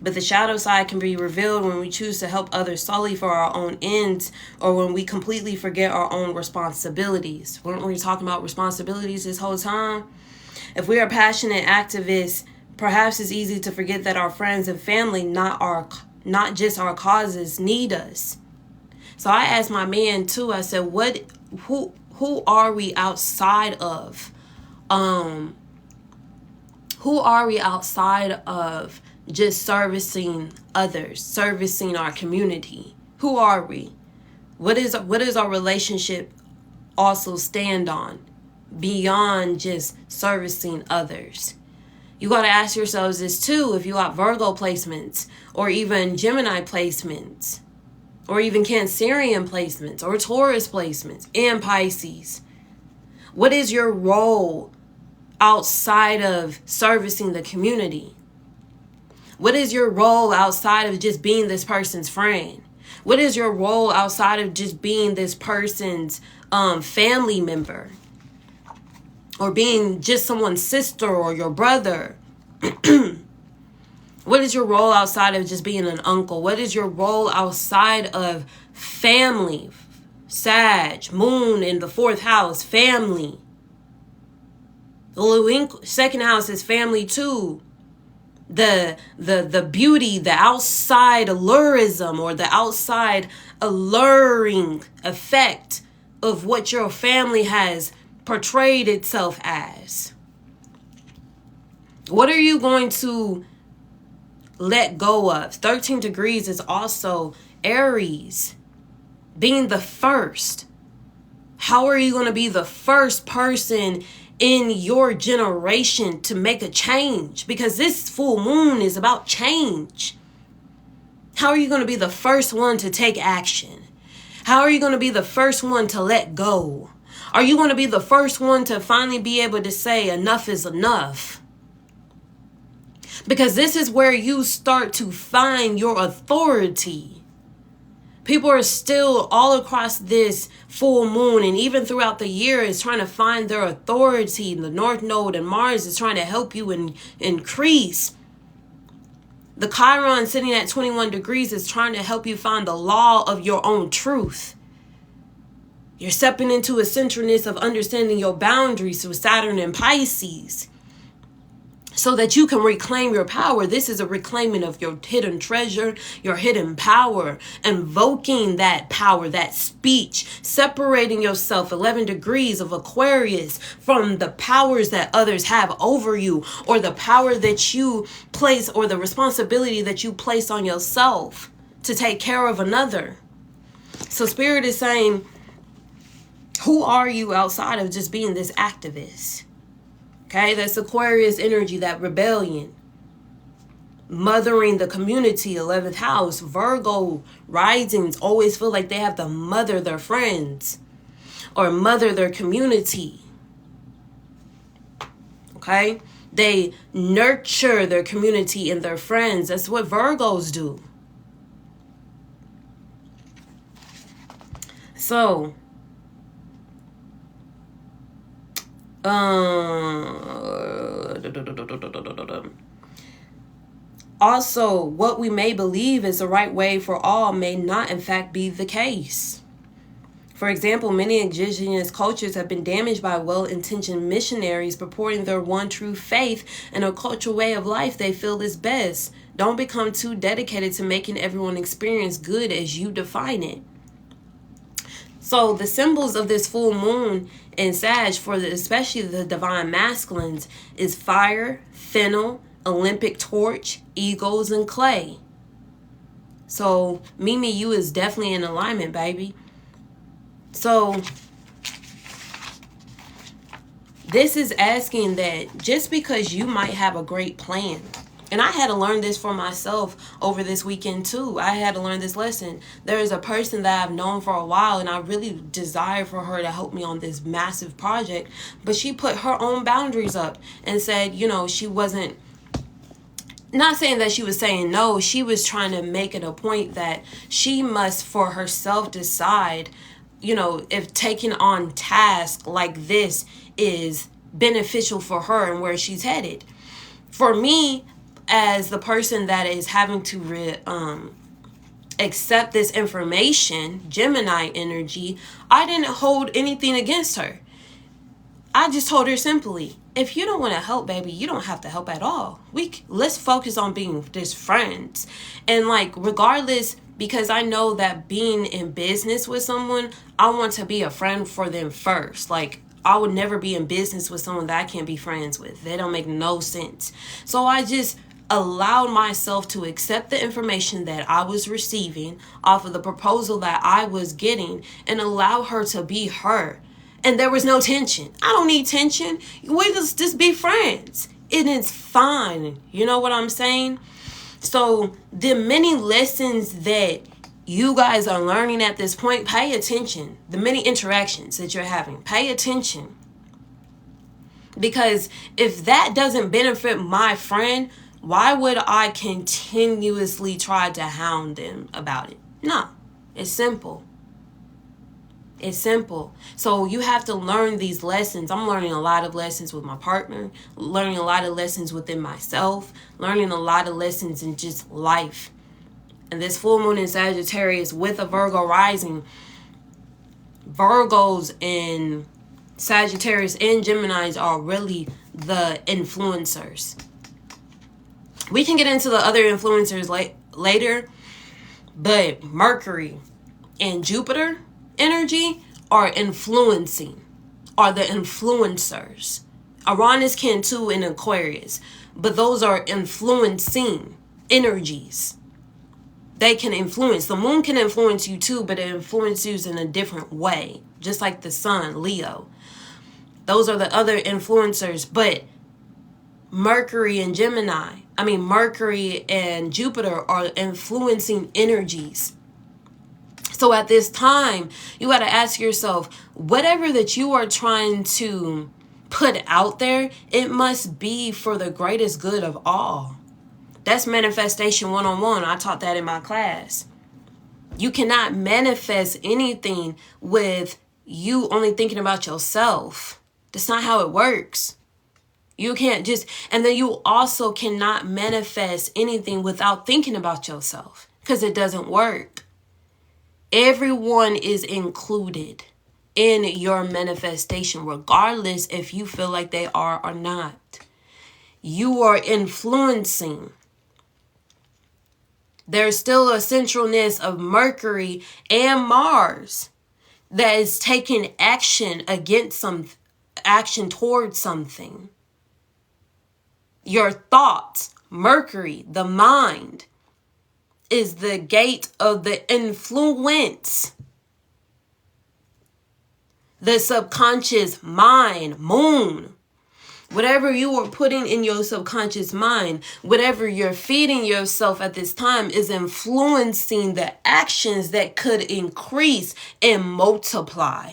But the shadow side can be revealed when we choose to help others solely for our own ends or when we completely forget our own responsibilities. Weren't we talking about responsibilities this whole time? If we are passionate activists, perhaps it's easy to forget that our friends and family, not just our causes, need us. So I asked my man too, I said, who are we outside of? Who are we outside of just servicing others, servicing our community. Who are we? What is our relationship also stand on beyond just servicing others? You got to ask yourselves this too if you got Virgo placements or even Gemini placements or even Cancerian placements or Taurus placements and Pisces. What is your role outside of servicing the community? What is your role outside of just being this person's friend? What is your role outside of just being this person's family member? Or being just someone's sister or your brother? What is your role outside of just being an uncle? What is your role outside of family? Sag, moon in the 4th house, family. The second house is family too. The beauty, the outside allurism or the outside alluring effect of what your family has portrayed itself as. What are you going to let go of? 13 degrees is also Aries, being the first. How are you going to be the first person in your generation to make a change? Because this full moon is about change. How are you going to be the first one to take action? How are you going to be the first one to let go? Are you going to be the first one to finally be able to say enough is enough? Because this is where you start to find your authority. People are still all across this full moon and even throughout the year is trying to find their authority. The North Node and Mars is trying to help you increase. The Chiron sitting at 21 degrees is trying to help you find the law of your own truth. You're stepping into a centerness of understanding your boundaries with Saturn and Pisces so that you can reclaim your power. This is a reclaiming of your hidden treasure, your hidden power, invoking that power, that speech, separating yourself 11 degrees of Aquarius from the powers that others have over you or the power that you place or the responsibility that you place on yourself to take care of another. So Spirit is saying, who are you outside of just being this activist? Okay, that's Aquarius energy, that rebellion. Mothering the community, 11th house. Virgo risings always feel like they have to mother their friends or mother their community. Okay, they nurture their community and their friends. That's what Virgos do. So, also, what we may believe is the right way for all may not in fact be the case. For example, many indigenous cultures have been damaged by well-intentioned missionaries purporting their one true faith and a cultural way of life they feel is best. Don't become too dedicated to making everyone experience good as you define it. So the symbols of this full moon in Sag, especially the divine masculines, is fire, fennel, Olympic torch, eagles, and clay. So Mimi, you is definitely in alignment, baby. So this is asking that just because you might have a great plan, and I had to learn this for myself over this weekend too. I had to learn this lesson. There is a person that I've known for a while and I really desire for her to help me on this massive project. But she put her own boundaries up and said, you know, she wasn't, not saying that she was saying no. She was trying to make it a point that she must for herself decide, you know, if taking on tasks like this is beneficial for her and where she's headed. For me, as the person that is having to accept this information, Gemini energy, I didn't hold anything against her. I just told her simply, if you don't want to help, baby, you don't have to help at all. Let's focus on being just friends. And like, regardless, because I know that being in business with someone, I want to be a friend for them first. Like, I would never be in business with someone that I can't be friends with. They don't make no sense. So I just allowed myself to accept the information that I was receiving off of the proposal that I was getting and allow her to be her. And there was no tension. I don't need tension. We just be friends. It is fine. You know what I'm saying? So the many lessons that you guys are learning at this point, pay attention. The many interactions that you're having, pay attention. Because if that doesn't benefit my friend, why would I continuously try to hound them about it? No, it's simple. It's simple. So you have to learn these lessons. I'm learning a lot of lessons with my partner, learning a lot of lessons within myself, learning a lot of lessons in just life. And this full moon in Sagittarius with a Virgo rising, Virgos and Sagittarius and Geminis are really the influencers. We can get into the other influencers later, but Mercury and Jupiter energy are influencing, are the influencers. Uranus can too in Aquarius, but those are influencing energies. They can influence. The moon can influence you too, but it influences you in a different way. Just like the sun, Leo. Those are the other influencers. But Mercury and Jupiter are influencing energies. So at this time, you got to ask yourself, whatever that you are trying to put out there, it must be for the greatest good of all. That's manifestation 101. I taught that in my class. You cannot manifest anything with you only thinking about yourself. That's not how it works. You can't just, and then you also cannot manifest anything without thinking about yourself, because it doesn't work. Everyone is included in your manifestation, regardless if you feel like they are or not. You are influencing. There's still a centralness of Mercury and Mars that is taking action against action towards something. Your thoughts, Mercury, the mind, is the gate of the influence. The subconscious mind, moon. Whatever you are putting in your subconscious mind, whatever you're feeding yourself at this time is influencing the actions that could increase and multiply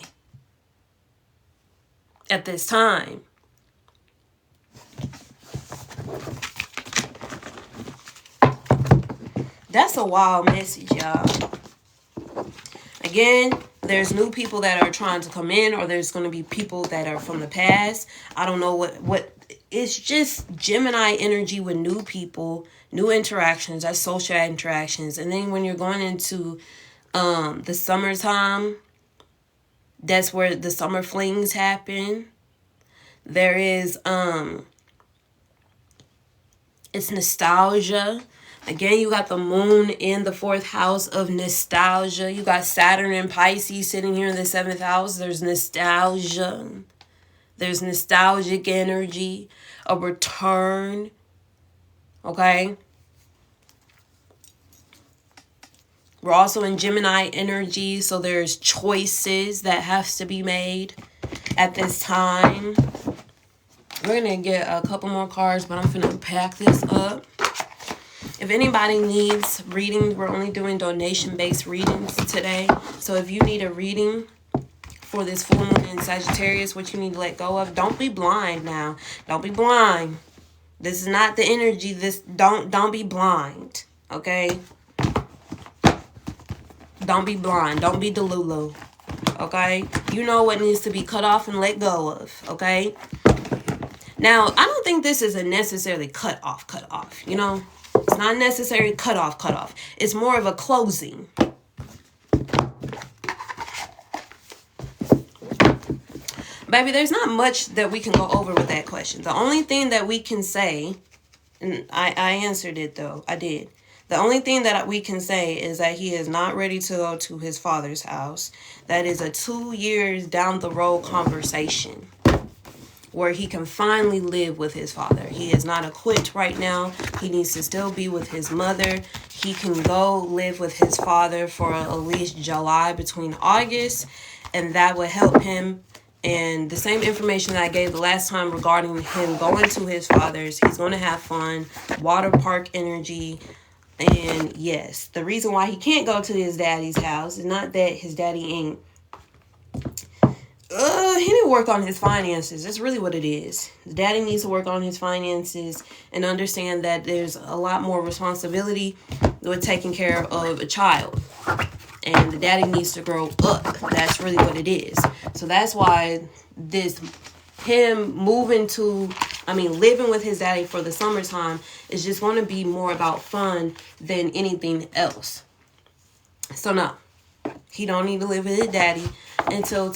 at this time. That's a wild message, y'all. Again, there's new people that are trying to come in, or there's going to be people that are from the past. I don't know what it's just Gemini energy with new people, new interactions. That's social interactions. And then when you're going into the summertime, that's where the summer flings happen. There is it's nostalgia. Again, you got the moon in the 4th house of nostalgia. You got Saturn and Pisces sitting here in the 7th house. There's nostalgia. There's nostalgic energy, a return. Okay? We're also in Gemini energy, so there's choices that has to be made at this time. We're going to get a couple more cards, but I'm going to pack this up. If anybody needs reading, we're only doing donation-based readings today. So if you need a reading for this full moon in Sagittarius, what you need to let go of, don't be blind now. Don't be blind. This is not the energy. Don't be blind. Okay? Don't be blind. Don't be delulu. Okay? You know what needs to be cut off and let go of. Okay? Now, I don't think this is a necessarily cut off. You know? It's not necessarily cut off. It's more of a closing. Baby, there's not much that we can go over with that question. The only thing that we can say, and I answered it though, I did. The only thing that we can say is that he is not ready to go to his father's house. That is a 2 years down the road conversation. where he can finally live with his father. He is not equipped right now. He needs to still be with his mother. He can go live with his father for at least July, between August, and that would help him. And the same information that I gave the last time regarding him going to his father's, he's going to have fun, water park energy. And yes, the reason why he can't go to his daddy's house is not that his daddy ain't, he need to work on his finances. That's really what it is. The daddy needs to work on his finances and understand that there's a lot more responsibility with taking care of a child. And the daddy needs to grow up. That's really what it is. So that's why him living with his daddy for the summertime is just going to be more about fun than anything else. So no, he don't need to live with his daddy until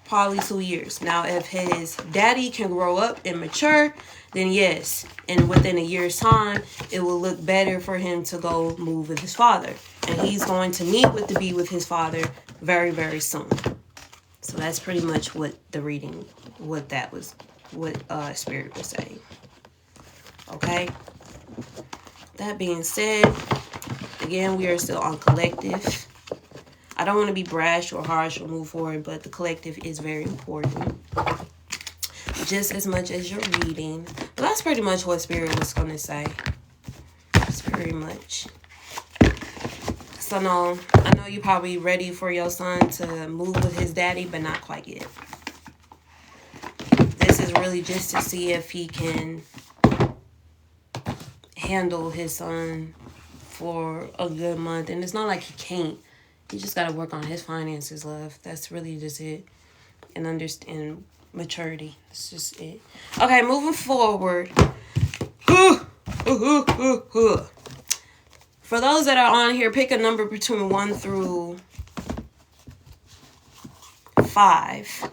probably 2 years. Now, if his daddy can grow up and mature, then yes, and within a year's time, it will look better for him to go move with his father. And he's going to be with his father very, very soon. So that's pretty much what the reading, what Spirit was saying. Okay? That being said, again, we are still on collective. I don't want to be brash or harsh or move forward, but the collective is very important. Just as much as your reading. But that's pretty much what Spirit was going to say. That's very much. So no, I know you're probably ready for your son to move with his daddy, but not quite yet. This is really just to see if he can handle his son for a good month. And it's not like he can't. He just got to work on his finances, love. That's really just it. And understand maturity. That's just it. Okay, moving forward. For those that are on here, pick a number between 1 through 5.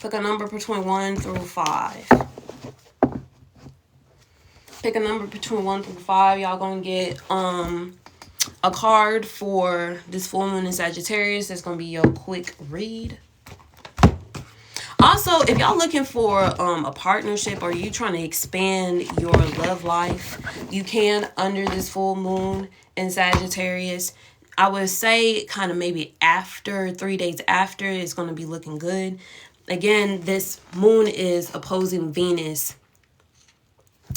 Pick a number between 1 through 5. Pick a number between 1 through 5. Y'all gonna get a card for this full moon in Sagittarius. That's gonna be your quick read. Also, if y'all looking for a partnership or you trying to expand your love life, you can under this full moon in Sagittarius. I would say kind of maybe after 3 days after, it's going to be looking good. Again, this moon is opposing Venus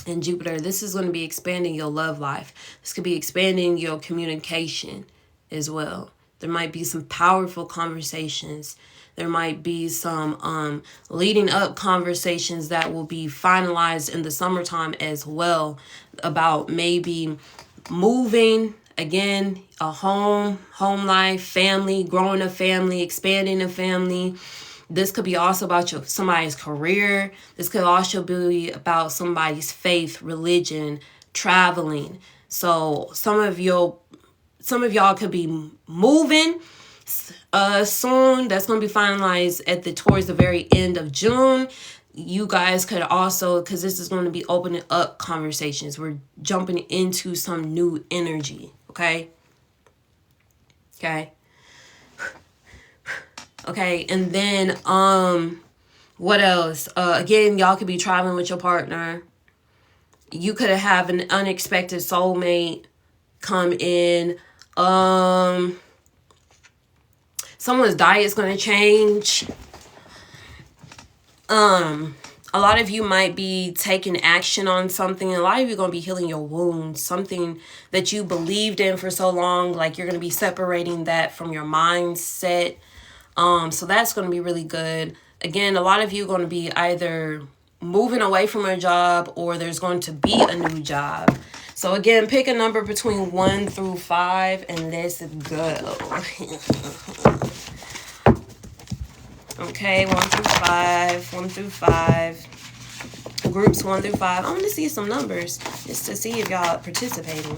and Jupiter. This is going to be expanding your love life. This could be expanding your communication as well. There might be some powerful conversations. There might be some leading up conversations that will be finalized in the summertime as well about maybe moving, again, a home life, family, growing a family, expanding a family. This could be also about somebody's career. This could also be about somebody's faith, religion, traveling. So some of y'all could be moving soon. That's going to be finalized towards the very end of June. You guys could also, because this is going to be opening up conversations. We're jumping into some new energy. Okay. And then what else? Again, y'all could be traveling with your partner. You could have an unexpected soulmate come in. Someone's diet is going to change. A lot of you might be taking action on something. A lot of you are going to be healing your wounds. Something that you believed in for so long. Like you're going to be separating that from your mindset. So that's going to be really good. Again, a lot of you are going to be either moving away from a job or there's going to be a new job. So again, pick a number between 1 through 5 and let's go. Okay, 1 through 5. Groups 1 through 5. I want to see some numbers just to see if y'all participating.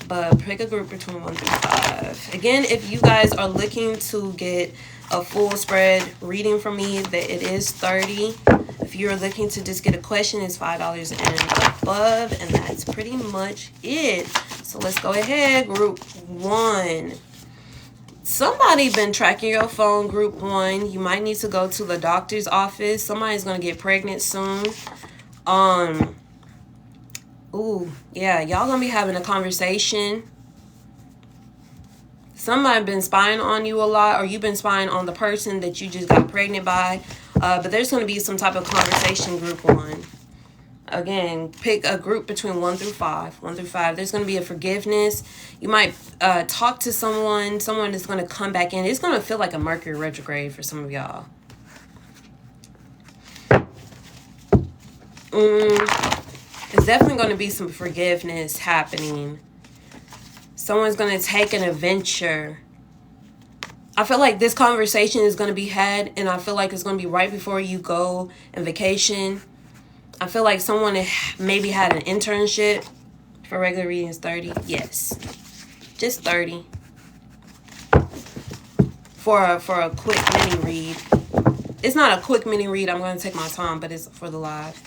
But pick a group between 1 through 5. Again, if you guys are looking to get a full spread reading from me, that it is $30. If you're looking to just get a question, it's $5 and above. And that's pretty much it. So let's go ahead. Group 1. Somebody been tracking your phone, group 1. You might need to go to the doctor's office. Somebody's going to get pregnant soon. Ooh, yeah, y'all going to be having a conversation. Somebody been spying on you a lot, or you've been spying on the person that you just got pregnant by. But there's going to be some type of conversation, group 1. Again, pick a group between 1 through 5. 1 through 5. There's going to be a forgiveness. You might talk to someone. Someone is going to come back in. It's going to feel like a Mercury retrograde for some of y'all. It's definitely going to be some forgiveness happening. Someone's going to take an adventure. I feel like this conversation is going to be had, and I feel like it's going to be right before you go on vacation. I feel like someone maybe had an internship. For regular readings, 30. Yes. Just 30. For a quick mini read. It's not a quick mini read. I'm going to take my time, but it's for the live.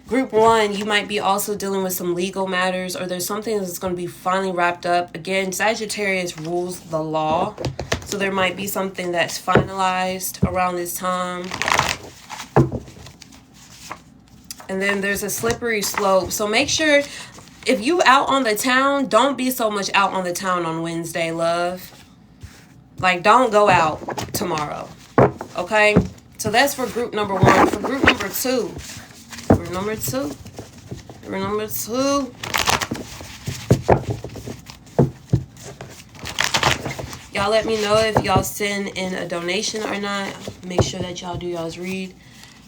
Group 1, you might be also dealing with some legal matters, or there's something that's going to be finally wrapped up. Again, Sagittarius rules the law. So there might be something that's finalized around this time. And then there's a slippery slope. So make sure, if you out on the town, don't be so much out on the town on Wednesday, love. Like, don't go out tomorrow. Okay? So that's for group number 1. For group number 2. Group number 2. Group number 2. Y'all let me know if y'all send in a donation or not. Make sure that y'all do y'all's read.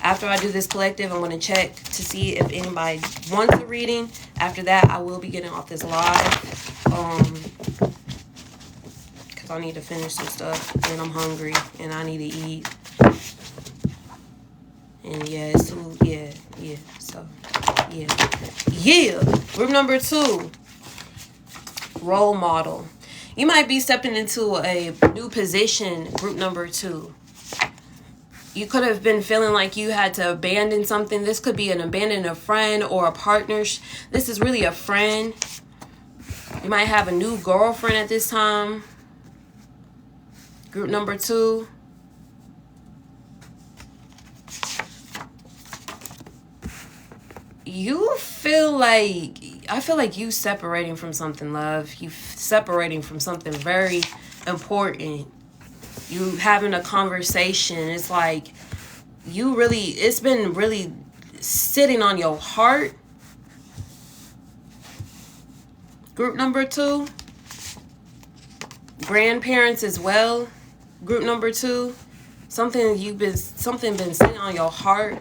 After I do this collective, I'm going to check to see if anybody wants a reading. After that, I will be getting off this live. Because I need to finish some stuff. And I'm hungry. And I need to eat. And yeah, so, yeah. So, yeah. Yeah. Group number 2. Role model. You might be stepping into a new position, group number 2. You could have been feeling like you had to abandon something. This could be an abandon a friend or a partner. This is really a friend. You might have a new girlfriend at this time. Group number 2. I feel like you separating from something, love. You separating from something very important. You having a conversation. It's like it's been really sitting on your heart. Group number 2. Grandparents as well. Group number 2. Something been sitting on your heart.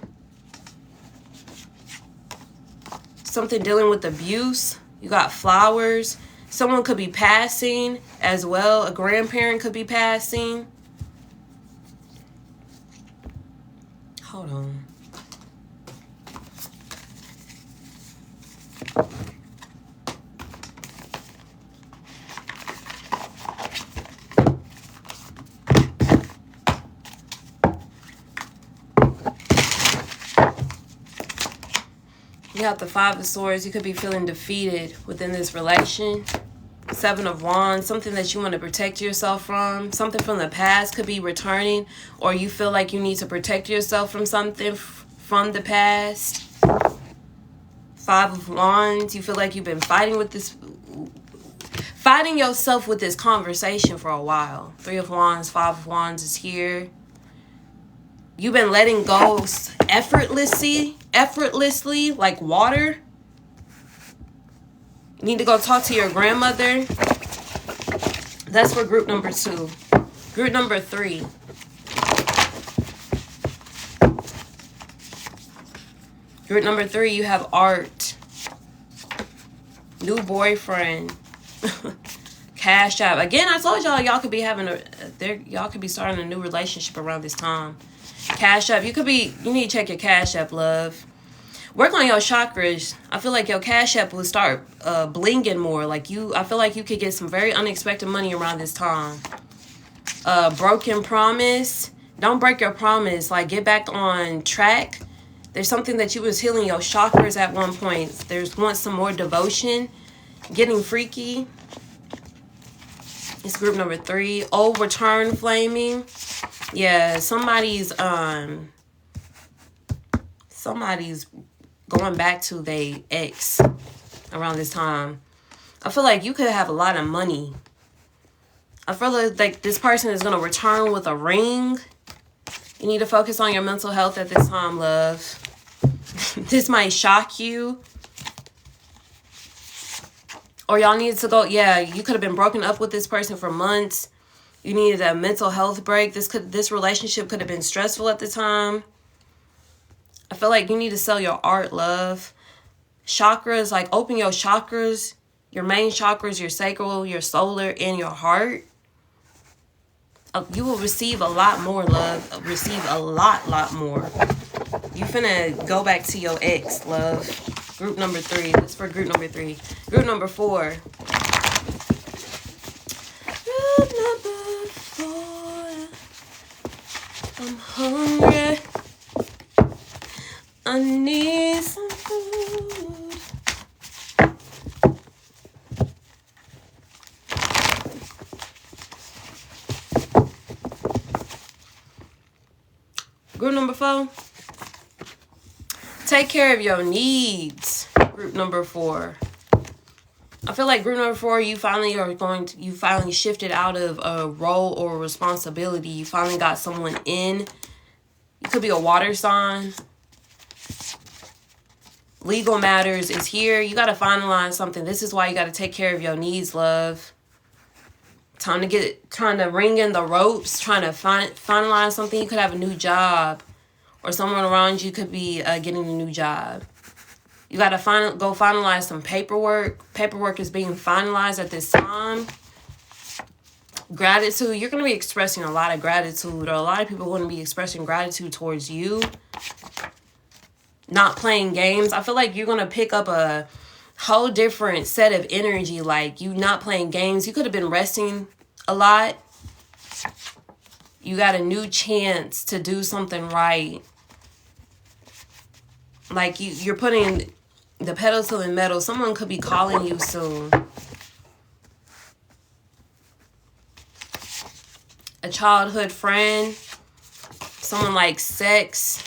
Something dealing with abuse. You got flowers. Someone could be passing as well. A grandparent could be passing. Hold on. You got the 5 of Swords. You could be feeling defeated within this relation. 7 of Wands, something that you want to protect yourself from. Something from the past could be returning, or you feel like you need to protect yourself from something from the past. 5 of Wands, you feel like you've been fighting yourself with this conversation for a while. 3 of Wands, 5 of Wands is here. You've been letting go effortlessly, like water. You need to go talk to your grandmother. That's for group number 2. Group number 3. Group number 3, you have art. New boyfriend. Cash out. Again, I told y'all could be y'all could be starting a new relationship around this time. Cash up. You need to check your cash app, love. Work on your chakras. I feel like your cash app will start blinging more. I feel like you could get some very unexpected money around this time. Broken promise. Don't break your promise. Get back on track. There's something that you was healing your chakras at one point. Want some more devotion. Getting freaky. It's group number 3. Oh, return flaming. Yeah, somebody's going back to their ex around this time. I feel like you could have a lot of money. I feel like this person is going to return with a ring. You need to focus on your mental health at this time, love. This might shock you. Or y'all need to go, yeah, you could have been broken up with this person for months. You needed a mental health break. This relationship could have been stressful at the time. I feel like you need to sell your art, love. Chakras, like open your chakras, your main chakras, your sacral, your solar, and your heart. You will receive a lot more, love. Receive a lot more. You finna go back to your ex, love. Group number 3. This is for group number 3. Group number 4. Group number 4. I'm hungry. I need some food. Group number 4. Take care of your needs. Group number 4. I feel like group number 4, you finally shifted out of a role or a responsibility. You finally got someone in. It could be a water sign. Legal matters is here. You got to finalize something. This is why you got to take care of your needs, love. Trying to ring in the ropes, trying to finalize something. You could have a new job, or someone around you could be getting a new job. You got to go finalize some paperwork. Paperwork is being finalized at this time. Gratitude. You're going to be expressing a lot of gratitude, or a lot of people are going to be expressing gratitude towards you. Not playing games. I feel like you're going to pick up a whole different set of energy. Like, you not playing games. You could have been resting a lot. You got a new chance to do something right. Like, you're putting the pedal to the metal. Someone could be calling you soon. A childhood friend. Someone like sex.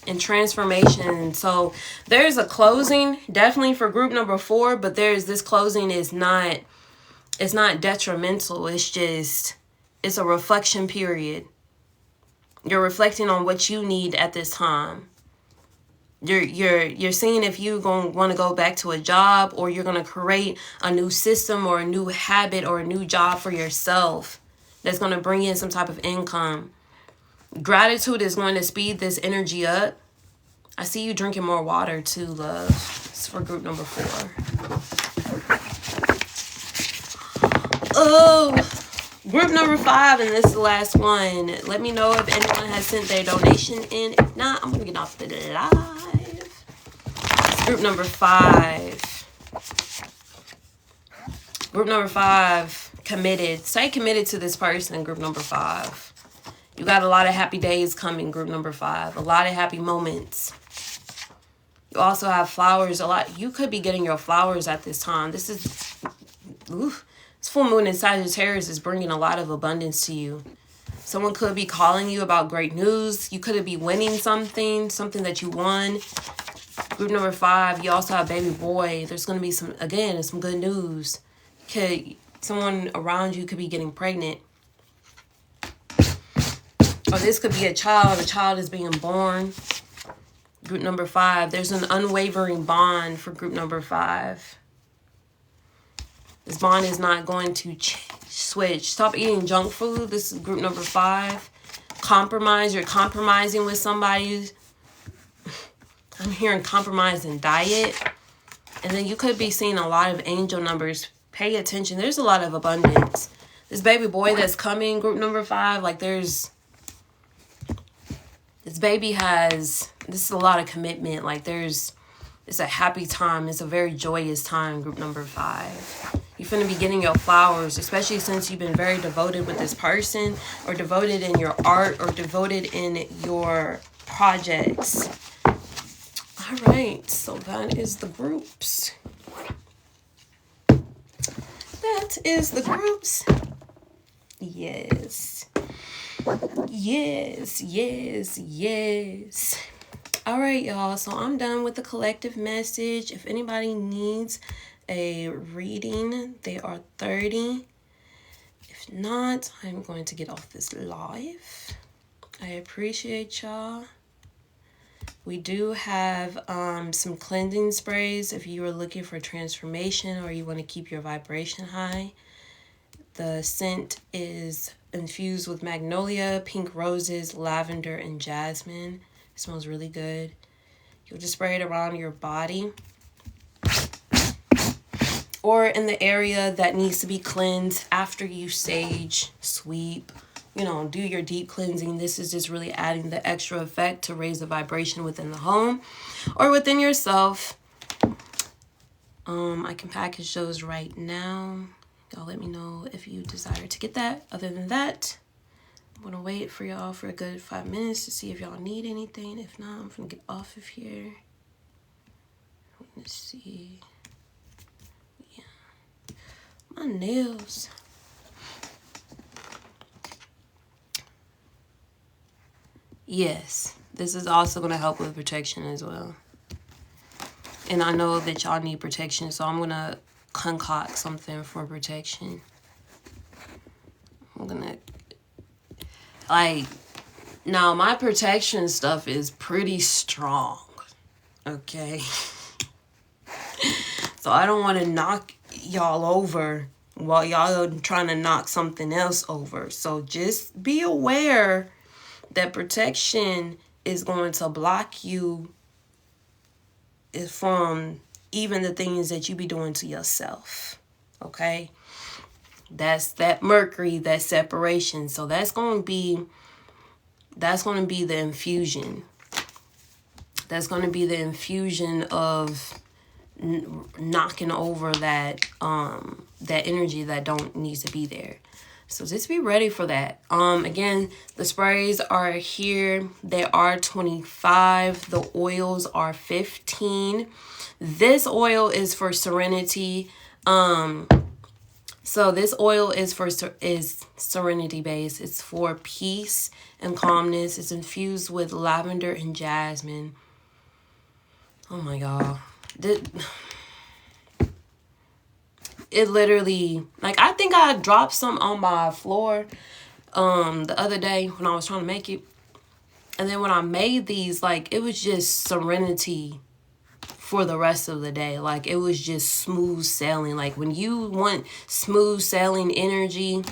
And transformation. So there's a closing definitely for group number 4, but this closing is not, it's not detrimental. It's a reflection period. You're reflecting on what you need at this time. You're seeing if you're going to want to go back to a job, or you're going to create a new system or a new habit or a new job for yourself that's going to bring in some type of income. Gratitude is going to speed this energy up. I see you drinking more water too, love. It's for group number 4. Oh, group number 5, and this is the last one. Let me know if anyone has sent their donation in. If not, I'm going to get off the live. It's group number 5. Group number 5, committed. Stay committed to this person, group number 5. You got a lot of happy days coming, group number 5. A lot of happy moments. You also have flowers. You could be getting your flowers at this time. This full moon in Sagittarius is bringing a lot of abundance to you. Someone could be calling you about great news. You could be winning something that you won. Group number 5, you also have baby boy. There's going to be some good news. Someone around you could be getting pregnant. Or this could be a child. A child is being born. Group number 5. There's an unwavering bond for group number 5. This bond is not going to switch. Stop eating junk food. This is group number 5. Compromise. You're compromising with somebody. I'm hearing compromise in diet. And then you could be seeing a lot of angel numbers. Pay attention. There's a lot of abundance. This baby boy that's coming, group number 5, like this baby this is a lot of commitment. Like it's a happy time. It's a very joyous time, group number 5. You're finna be getting your flowers, especially since you've been very devoted with this person, or devoted in your art, or devoted in your projects. All right, so that is the groups. that is the groups. Yes. Yes, yes, yes. All right, y'all. So I'm done with the collective message. If anybody needs a reading, they are 30. If not, I'm going to get off this live. I appreciate y'all. We do have some cleansing sprays if you are looking for transformation or you want to keep your vibration high. The scent is infused with magnolia, pink roses, lavender, and jasmine. It smells really good. You'll just spray it around your body or in the area that needs to be cleansed after you sage, sweep, do your deep cleansing. This is just really adding the extra effect to raise the vibration within the home or within yourself. I can package those right now. Y'all let me know if you desire to get that. Other than that, I'm going to wait for y'all for a good 5 minutes to see if y'all need anything. If not, I'm going to get off of here. Let's see. Yeah. My nails. Yes, this is also going to help with protection as well. And I know that y'all need protection, so I'm going to concoct something for protection. I'm going to, now my protection stuff is pretty strong, okay? So I don't want to knock y'all over while y'all are trying to knock something else over. So just be aware that protection is going to block you from even the things that you be doing to yourself. Okay? That's that Mercury, that separation. So that's going to be the infusion. That's going to be the infusion of knocking over that that energy that don't need to be there. So just be ready for that. Again, the sprays are here. They are 25. The oils are 15. This oil is for serenity. So this oil is serenity based. It's for peace and calmness. It's infused with lavender and jasmine. Oh my God. It literally, I think I dropped some on my floor the other day when I was trying to make it. And then when I made these, it was just serenity for the rest of the day. It was just smooth sailing. When you want smooth sailing energy,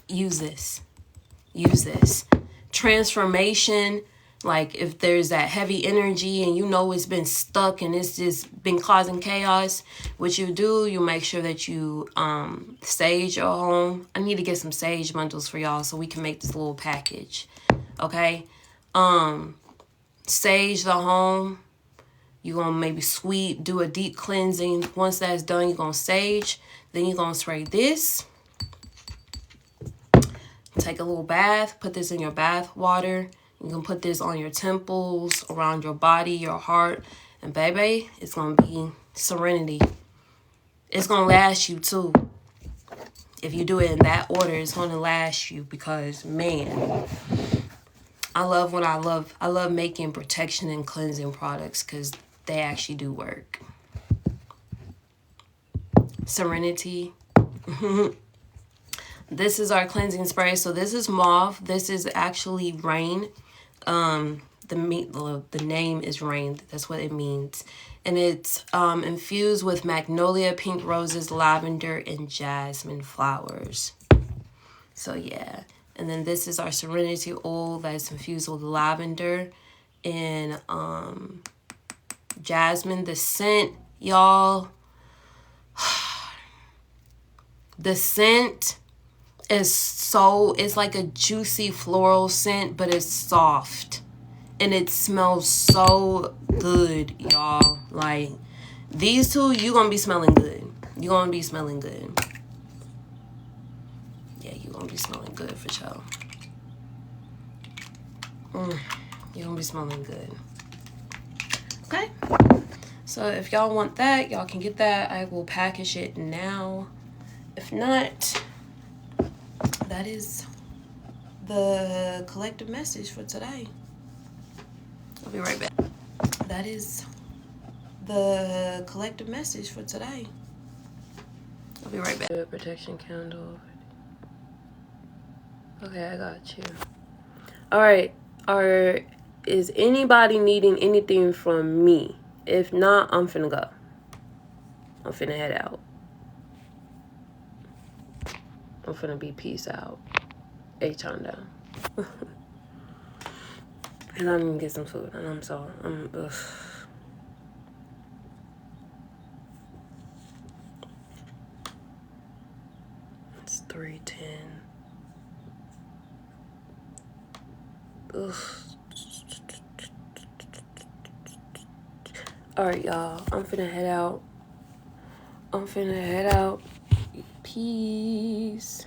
use this. Use this. Transformation. If there's that heavy energy and it's been stuck and it's just been causing chaos, what you do, you make sure that you sage your home. I need to get some sage bundles for y'all so we can make this little package. Okay? Sage the home. You're going to maybe sweep, do a deep cleansing. Once that's done, you're going to sage. Then you're going to spray this. Take a little bath. Put this in your bath water. You can put this on your temples, around your body, your heart. And baby, it's going to be serenity. It's going to last you too. If you do it in that order, it's going to last you because, man, I love making protection and cleansing products because they actually do work. Serenity. This is our cleansing spray. So this is mauve. This is actually rain. The name is rain. That's what it means. And it's infused with magnolia, pink roses, lavender, and jasmine flowers. So yeah. And then this is our serenity oil that's infused with lavender and jasmine. The scent, y'all. The scent it's like a juicy floral scent, but it's soft. And it smells so good, y'all. These two, you're going to be smelling good. You're going to be smelling good. Yeah, you're going to be smelling good for sure. You're going to be smelling good. Okay? So if y'all want that, y'all can get that. I will package it now. If not, that is the collective message for today. I'll be right back. That is the collective message for today. I'll be right back. Protection candle. Okay, I got you. Alright. Is anybody needing anything from me? If not, I'm finna go. I'm finna head out. I'm finna be peace out. H-on down. And I'm gonna get some food. And I'm sorry. It's 3:10. Ugh. Alright, y'all. I'm finna head out. Peace.